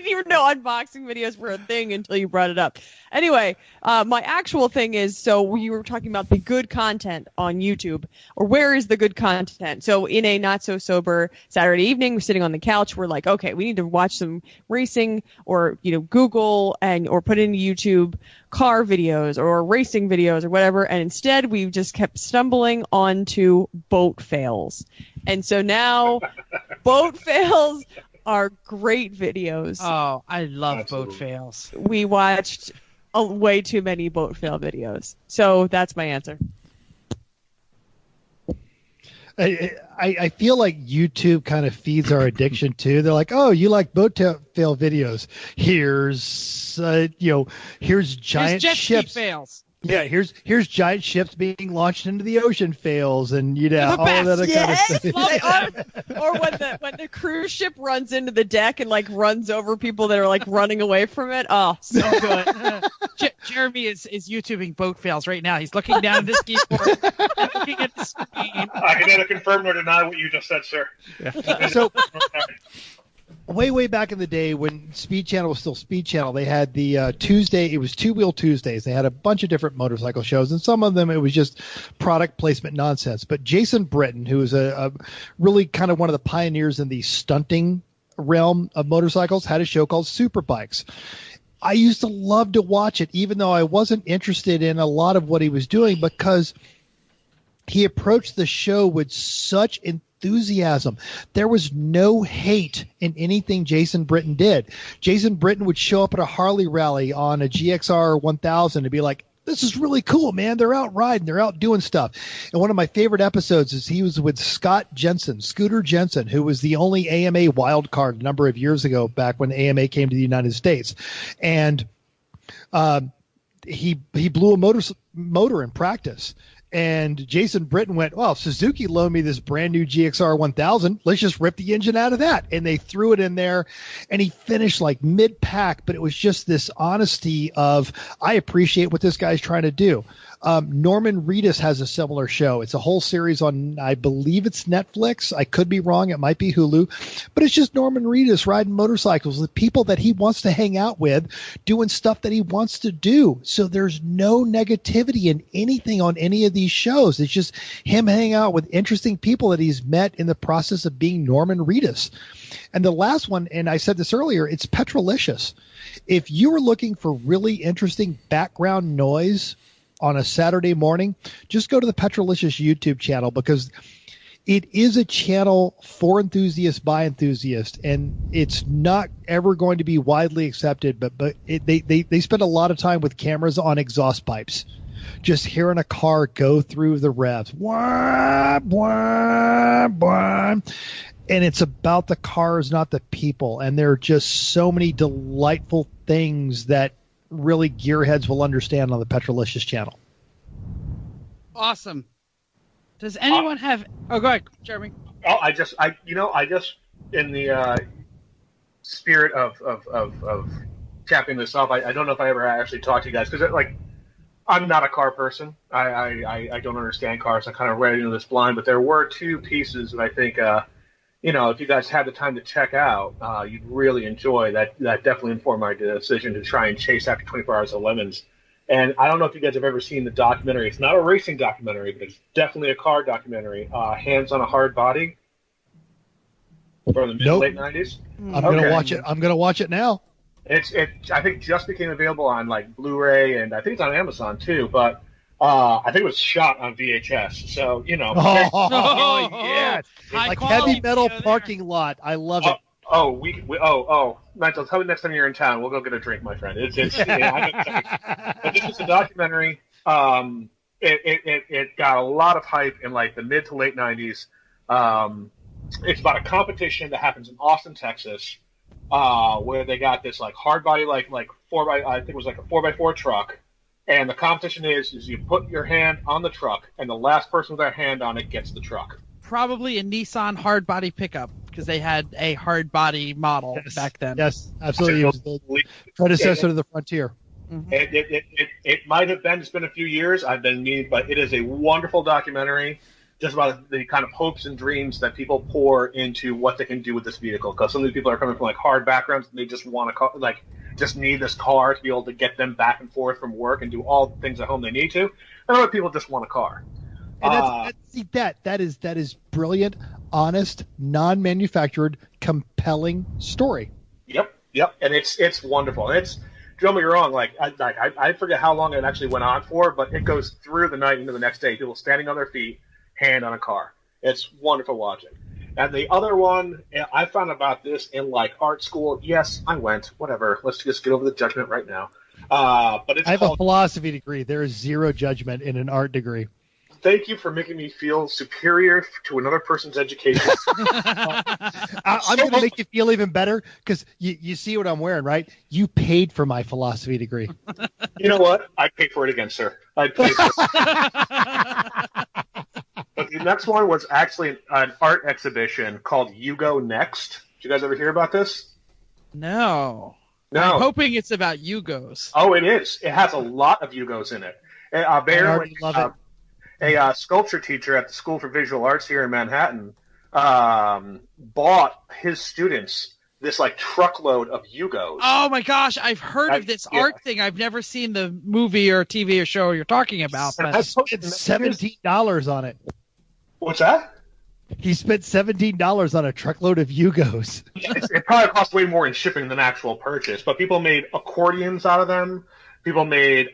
even know unboxing videos were a thing until you brought it up. Anyway, my actual thing is, so we were talking about the good content on YouTube, or where is the good content? So in a not so sober Saturday evening, we're sitting on the couch. We're like, okay, we need to watch some racing, or Google or put in YouTube car videos or racing videos or whatever, and instead we've just kept stumbling onto boat fails. And so now boat fails are great videos. Oh, I love Absolutely. boat fails. We watched way too many boat fail videos. So that's my answer. I feel like YouTube kind of feeds our addiction too. They're like, oh, you like boat fail videos. Here's giant jet ski ships. fails. Yeah, here's giant ships being launched into the ocean fails, and all of that kind of stuff. Or when the cruise ship runs into the deck and runs over people that are running away from it. Oh, so good. Jeremy is YouTubing boat fails right now. He's looking down at his keyboard, and looking at the screen. I can neither confirm nor deny what you just said, sir. So way back in the day when Speed Channel was still Speed Channel, they had the Tuesday. It was Two Wheel Tuesdays. They had a bunch of different motorcycle shows, and some of them it was just product placement nonsense. But Jason Britton, who is a really kind of one of the pioneers in the stunting realm of motorcycles, had a show called Superbikes. I used to love to watch it, even though I wasn't interested in a lot of what he was doing, because he approached the show with such enthusiasm. There was no hate in anything Jason Britton did. Jason Britton would show up at a Harley rally on a GXR 1000 and be like, this is really cool, man. They're out riding. They're out doing stuff. And one of my favorite episodes is he was with Scooter Jensen, who was the only AMA wild card a number of years ago, back when AMA came to the United States. And he blew a motor in practice. And Jason Britton went, well, Suzuki loaned me this brand new GXR 1000. Let's just rip the engine out of that. And they threw it in there, and he finished like mid-pack, but it was just this honesty of, I appreciate what this guy's trying to do. Norman Reedus has a similar show. It's a whole series on, I believe it's Netflix. I could be wrong. It might be Hulu. But it's just Norman Reedus riding motorcycles with people that he wants to hang out with, doing stuff that he wants to do. So there's no negativity in anything on any of these shows. It's just him hanging out with interesting people that he's met in the process of being Norman Reedus. And the last one, and I said this earlier, it's Petrolicious. If you are looking for really interesting background noise on a Saturday morning, just go to the Petrolicious YouTube channel, because it is a channel for enthusiasts by enthusiasts, and it's not ever going to be widely accepted, but they spend a lot of time with cameras on exhaust pipes, just hearing a car go through the revs. Wah, wah, wah. And it's about the cars, not the people. And there are just so many delightful things that really gearheads will understand on the Petrolicious channel. Awesome. Does anyone have? Oh, go ahead, Jeremy. Oh, I just in the spirit of capping this off, I don't know if I ever actually talked to you guys, because like, I'm not a car person. I don't understand cars. I kind of read into this blind, but there were two pieces that I think if you guys had the time to check out, you'd really enjoy. That definitely informed my decision to try and chase after 24 Hours of Lemons. And I don't know if you guys have ever seen the documentary. It's not a racing documentary, but it's definitely a car documentary. Hands on a Hard Body from the mid to late 90s. I'm gonna watch it. I'm gonna watch it now. It I think just became available on like Blu-ray, and I think it's on Amazon too. But I think it was shot on VHS. So Oh yes, like heavy metal video parking lot. I love it. Nigel, tell me next time you're in town. We'll go get a drink, my friend. But this is a documentary. It got a lot of hype in like the mid to late 90s. It's about a competition that happens in Austin, Texas, where they got this like hard body, like I think it was like a 4x4 truck. And the competition is you put your hand on the truck, and the last person with their hand on it gets the truck. Probably a Nissan hard body pickup, because they had a hard body model back then. Yes, absolutely. It was the predecessor to the Frontier. Mm-hmm. It might have been. It's been a few years. I've been meaning, but it is a wonderful documentary, just about the kind of hopes and dreams that people pour into what they can do with this vehicle. Because some of these people are coming from like hard backgrounds, and they just want to just need this car to be able to get them back and forth from work and do all the things at home they need to. And other people just want a car. And that is brilliant, honest, non-manufactured, compelling story. Yep, and it's wonderful. And it's, don't get me wrong, I forget how long it actually went on for, but it goes through the night into the next day. People standing on their feet, hand on a car. It's wonderful watching. And the other one, I found about this in like art school. Yes, I went. Whatever. Let's just get over the judgment right now. But it's I have a philosophy degree. There is zero judgment in an art degree. Thank you for making me feel superior to another person's education. I'm going to make you feel even better, because you see what I'm wearing, right? You paid for my philosophy degree. You know what? I paid for it again, sir. I paid for it. But the next one was actually an art exhibition called Yugo Next. Did you guys ever hear about this? No. I'm hoping it's about Yugos. Oh, it is. It has a lot of Yugos in it. A sculpture teacher at the School for Visual Arts here in Manhattan bought his students this like truckload of Yugos. Oh my gosh, I've heard of this art thing. I've never seen the movie or TV or show you're talking about. But I spent $17 on it. What's that? He spent $17 on a truckload of Yugos. It probably cost way more in shipping than actual purchase, but people made accordions out of them. People made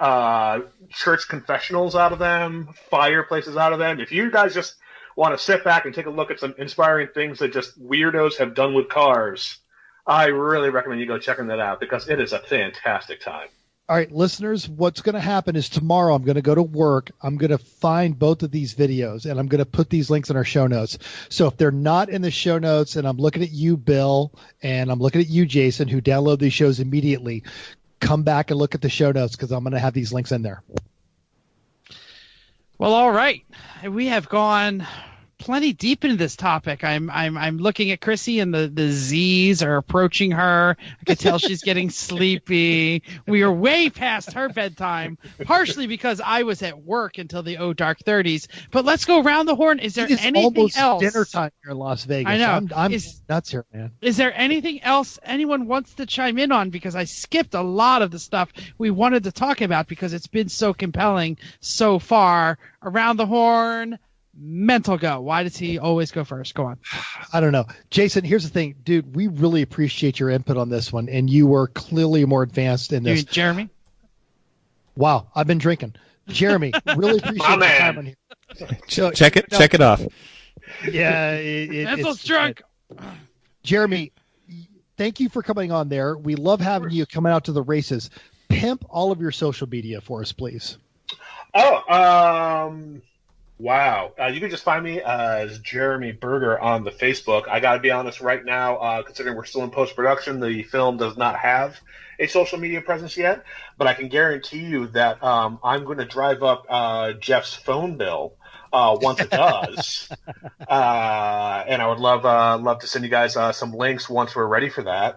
church confessionals out of them, fireplaces out of them. If you guys just want to sit back and take a look at some inspiring things that just weirdos have done with cars, I really recommend you go checking that out because it is a fantastic time. All right, listeners, what's going to happen is tomorrow I'm going to go to work. I'm going to find both of these videos, and I'm going to put these links in our show notes. So if they're not in the show notes, and I'm looking at you, Bill, and I'm looking at you, Jason, who download these shows immediately, come back and look at the show notes because I'm going to have these links in there. Well, all right. We have gone plenty deep into this topic. I'm looking at Chrissy, and the Z's are approaching her. I can tell she's getting sleepy. We are way past her bedtime, partially because I was at work until the dark 30s. But let's go around the horn. Is there anything almost else? Dinner time here in Las Vegas. I know. I'm nuts here, man. Is there anything else anyone wants to chime in on? Because I skipped a lot of the stuff we wanted to talk about because it's been so compelling so far. Around the horn. Mental go. Why does he always go first? Go on. I don't know. Jason, here's the thing. Dude, we really appreciate your input on this one, and you were clearly more advanced in this. Jeremy? Wow, I've been drinking. Jeremy, really appreciate your time on here. So, check it off. Yeah. Mental's drunk. Jeremy, thank you for coming on there. We love having you coming out to the races. Pimp all of your social media for us, please. Wow. You can just find me as Jeremy Berger on the Facebook. I got to be honest right now, considering we're still in post-production, the film does not have a social media presence yet, but I can guarantee you that I'm going to drive up Jeff's phone bill once it does. And I would love to send you guys some links once we're ready for that.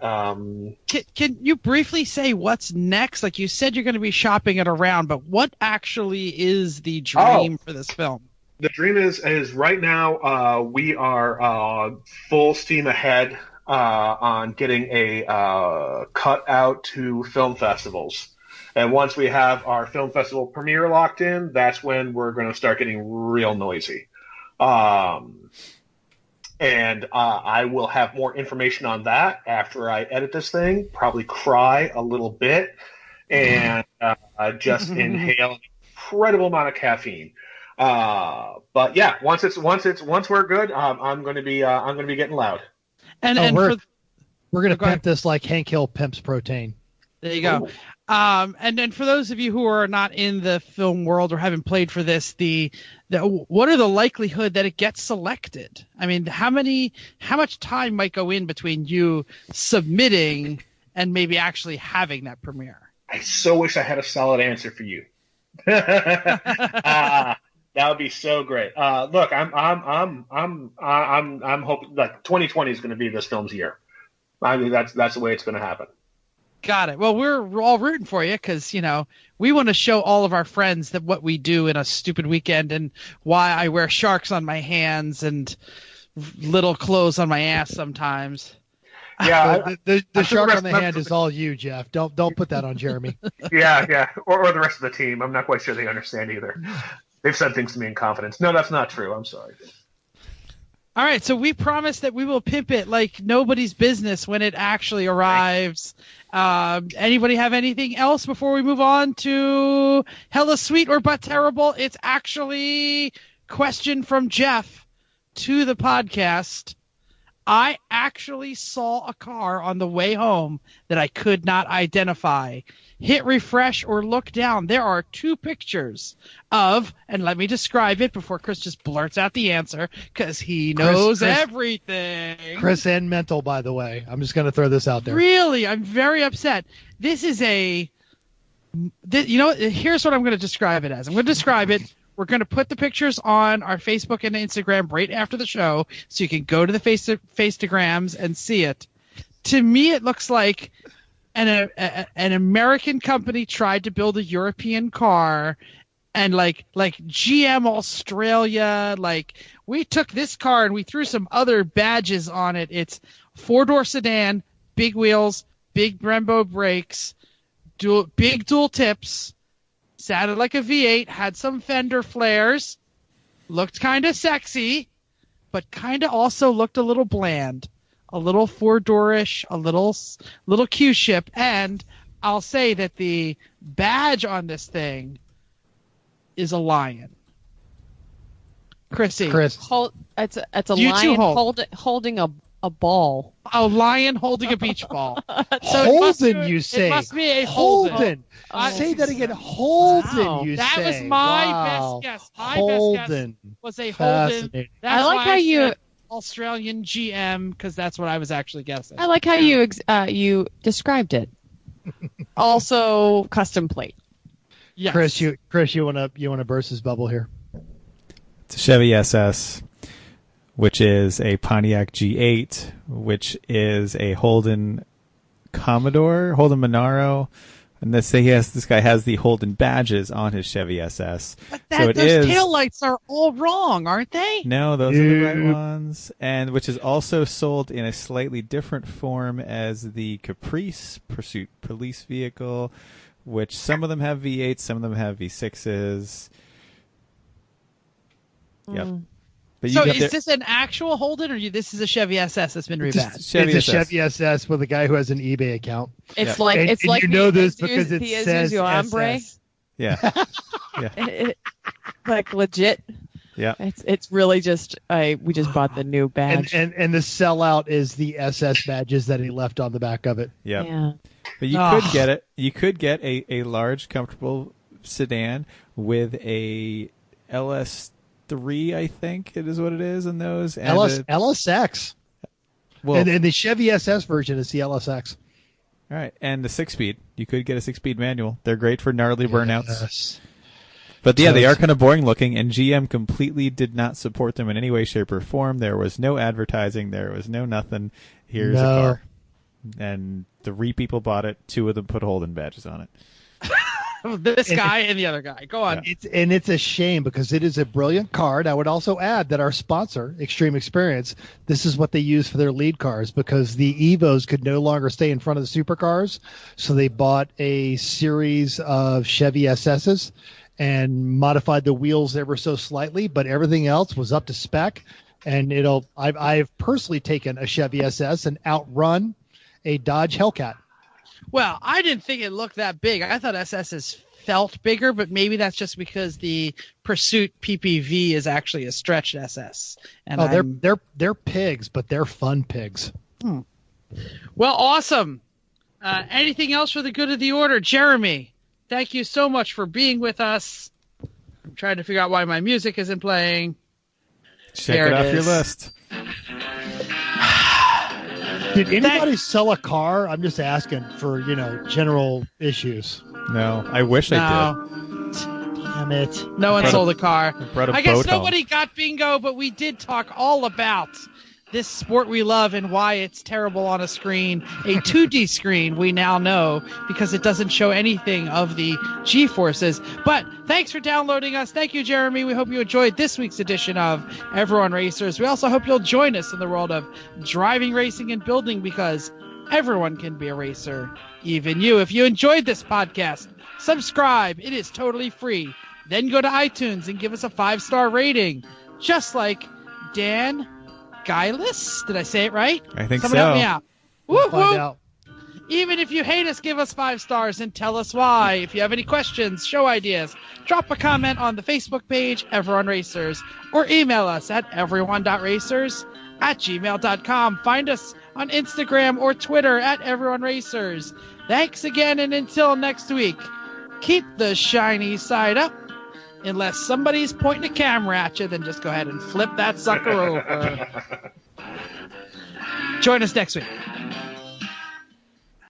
Can you briefly say what's next? Like you said, you're going to be shopping it around, but what actually is the dream for this film? The dream is right now we are full steam ahead on getting a cut out to film festivals. And once we have our film festival premiere locked in, that's when we're going to start getting real noisy. And I will have more information on that after I edit this thing, probably cry a little bit, and just inhale an incredible amount of caffeine. But yeah, once we're good, I'm going to be getting loud. We're going to pimp this like Hank Hill pimps protein. There you go. And then for those of you who are not in the film world or haven't played for this, what are the likelihood that it gets selected? I mean, how much time might go in between you submitting and maybe actually having that premiere? I so wish I had a solid answer for you. That would be so great. Look, I'm hoping like 2020 is going to be this film's year. I mean, that's the way it's going to happen. Got it. Well, we're all rooting for you because, we want to show all of our friends that what we do in a stupid weekend and why I wear sharks on my hands and little clothes on my ass sometimes. Yeah, the shark on the hand is all you, Jeff. Don't put that on Jeremy. Yeah, or the rest of the team. I'm not quite sure they understand either. They've said things to me in confidence. No, that's not true. I'm sorry. All right, so we promise that we will pimp it like nobody's business when it actually arrives. Anybody have anything else before we move on to Hella Sweet or But Terrible? It's actually question from Jeff to the podcast. I actually saw a car on the way home that I could not identify. Hit refresh or look down. There are two pictures of, and let me describe it before Chris just blurts out the answer because he knows everything. Chris and Mental, by the way. I'm just going to throw this out there. Really? I'm very upset. This is here's what I'm going to describe it as. I'm going to describe it. We're going to put the pictures on our Facebook and Instagram right after the show so you can go to the Facegrams and see it. To me, it looks like an American company tried to build a European car, and like GM Australia, we took this car and we threw some other badges on it. It's 4-door sedan, big wheels, big Brembo brakes, big dual tips, sounded like a V8, had some fender flares, looked kind of sexy, but kind of also looked a little bland, a little four-door-ish, a little Q-ship, and I'll say that the badge on this thing is a lion. Chrissy. Chris. It's a lion holding a ball. A lion holding a beach ball. So Holden, you say. It must be a Holden. Say that again. Holden, Wow. you say. That was my Wow. best guess. My Holden. best guess was a Holden. Fascinating. That's I like why how you- said Australian GM, because that's what I was actually guessing. I like how you described it. Also, custom plate. Yes. Chris, you wanna burst his bubble here? It's a Chevy SS, which is a Pontiac G8, which is a Holden Commodore, Holden Monaro, and this guy has the Holden badges on his Chevy SS. But So those taillights are all wrong, aren't they? No, those are the right ones, and which is also sold in a slightly different form as the Caprice Pursuit police vehicle, which some of them have V8s, some of them have V6s. Yep. But So is this an actual Holden, or this is a Chevy SS that's been rebadged? It's a Chevy SS with a guy who has an eBay account. It's Yeah. like And you know this because it the says Isuzu Hombre. SS. Yeah. Yeah. Like legit. Yeah. It's really just we just bought the new badge. And the sellout is the SS badges that he left on the back of it. Yep. Yeah. But you could get it. You could get a large, comfortable sedan with a LS3, I think it is what it is in those. And LSX. well, And the Chevy SS version is the LSX. all right, and the 6-speed. You could get a 6-speed manual. They're great for gnarly burnouts. Yes. But yeah, they are kind of boring looking, and GM completely did not support them in any way, shape, or form. There was no advertising. There was no nothing. Here's a car. And 3 people bought it. 2 of them put Holden badges on it. This guy and the other guy. Go on. It's a shame because it is a brilliant car. And I would also add that our sponsor, Extreme Experience, this is what they use for their lead cars because the Evos could no longer stay in front of the supercars. So they bought a series of Chevy SSs and modified the wheels ever so slightly, but everything else was up to spec. And I've personally taken a Chevy SS and outrun a Dodge Hellcat. Well, I didn't think it looked that big. I thought SSs felt bigger, but maybe that's just because the Pursuit PPV is actually a stretched SS. And they're pigs, but they're fun pigs. Well, awesome. Anything else for the good of the order? Jeremy, thank you so much for being with us. I'm trying to figure out why my music isn't playing. Check it off your list. Did anybody sell a car? I'm just asking for, general issues. No, I wish I No. Damn it. No one sold a car. brought a I guess boat home. nobody got bingo, but we did talk all about this sport we love and why it's terrible on a screen, a 2D screen, we now know, because it doesn't show anything of the G-forces. But thanks for downloading us. Thank you, Jeremy. We hope you enjoyed this week's edition of Everyone Racers. We also hope you'll join us in the world of driving, racing, and building, because everyone can be a racer, even you. If you enjoyed this podcast, subscribe. It is totally free. Then go to iTunes and give us a 5-star rating, just like Dan Guylis. Did I say it right? I think Someone so. help me out. We'll Woo, find woo. out. Even if you hate us, give us 5 stars and tell us why. If you have any questions, show ideas, drop a comment on the Facebook page, Everyone Racers, or email us at everyone.racers@gmail.com. Find us on Instagram or Twitter at Everyone Racers. Thanks again, and until next week, keep the shiny side up. Unless somebody's pointing a camera at you, then just go ahead and flip that sucker over. Join us next week.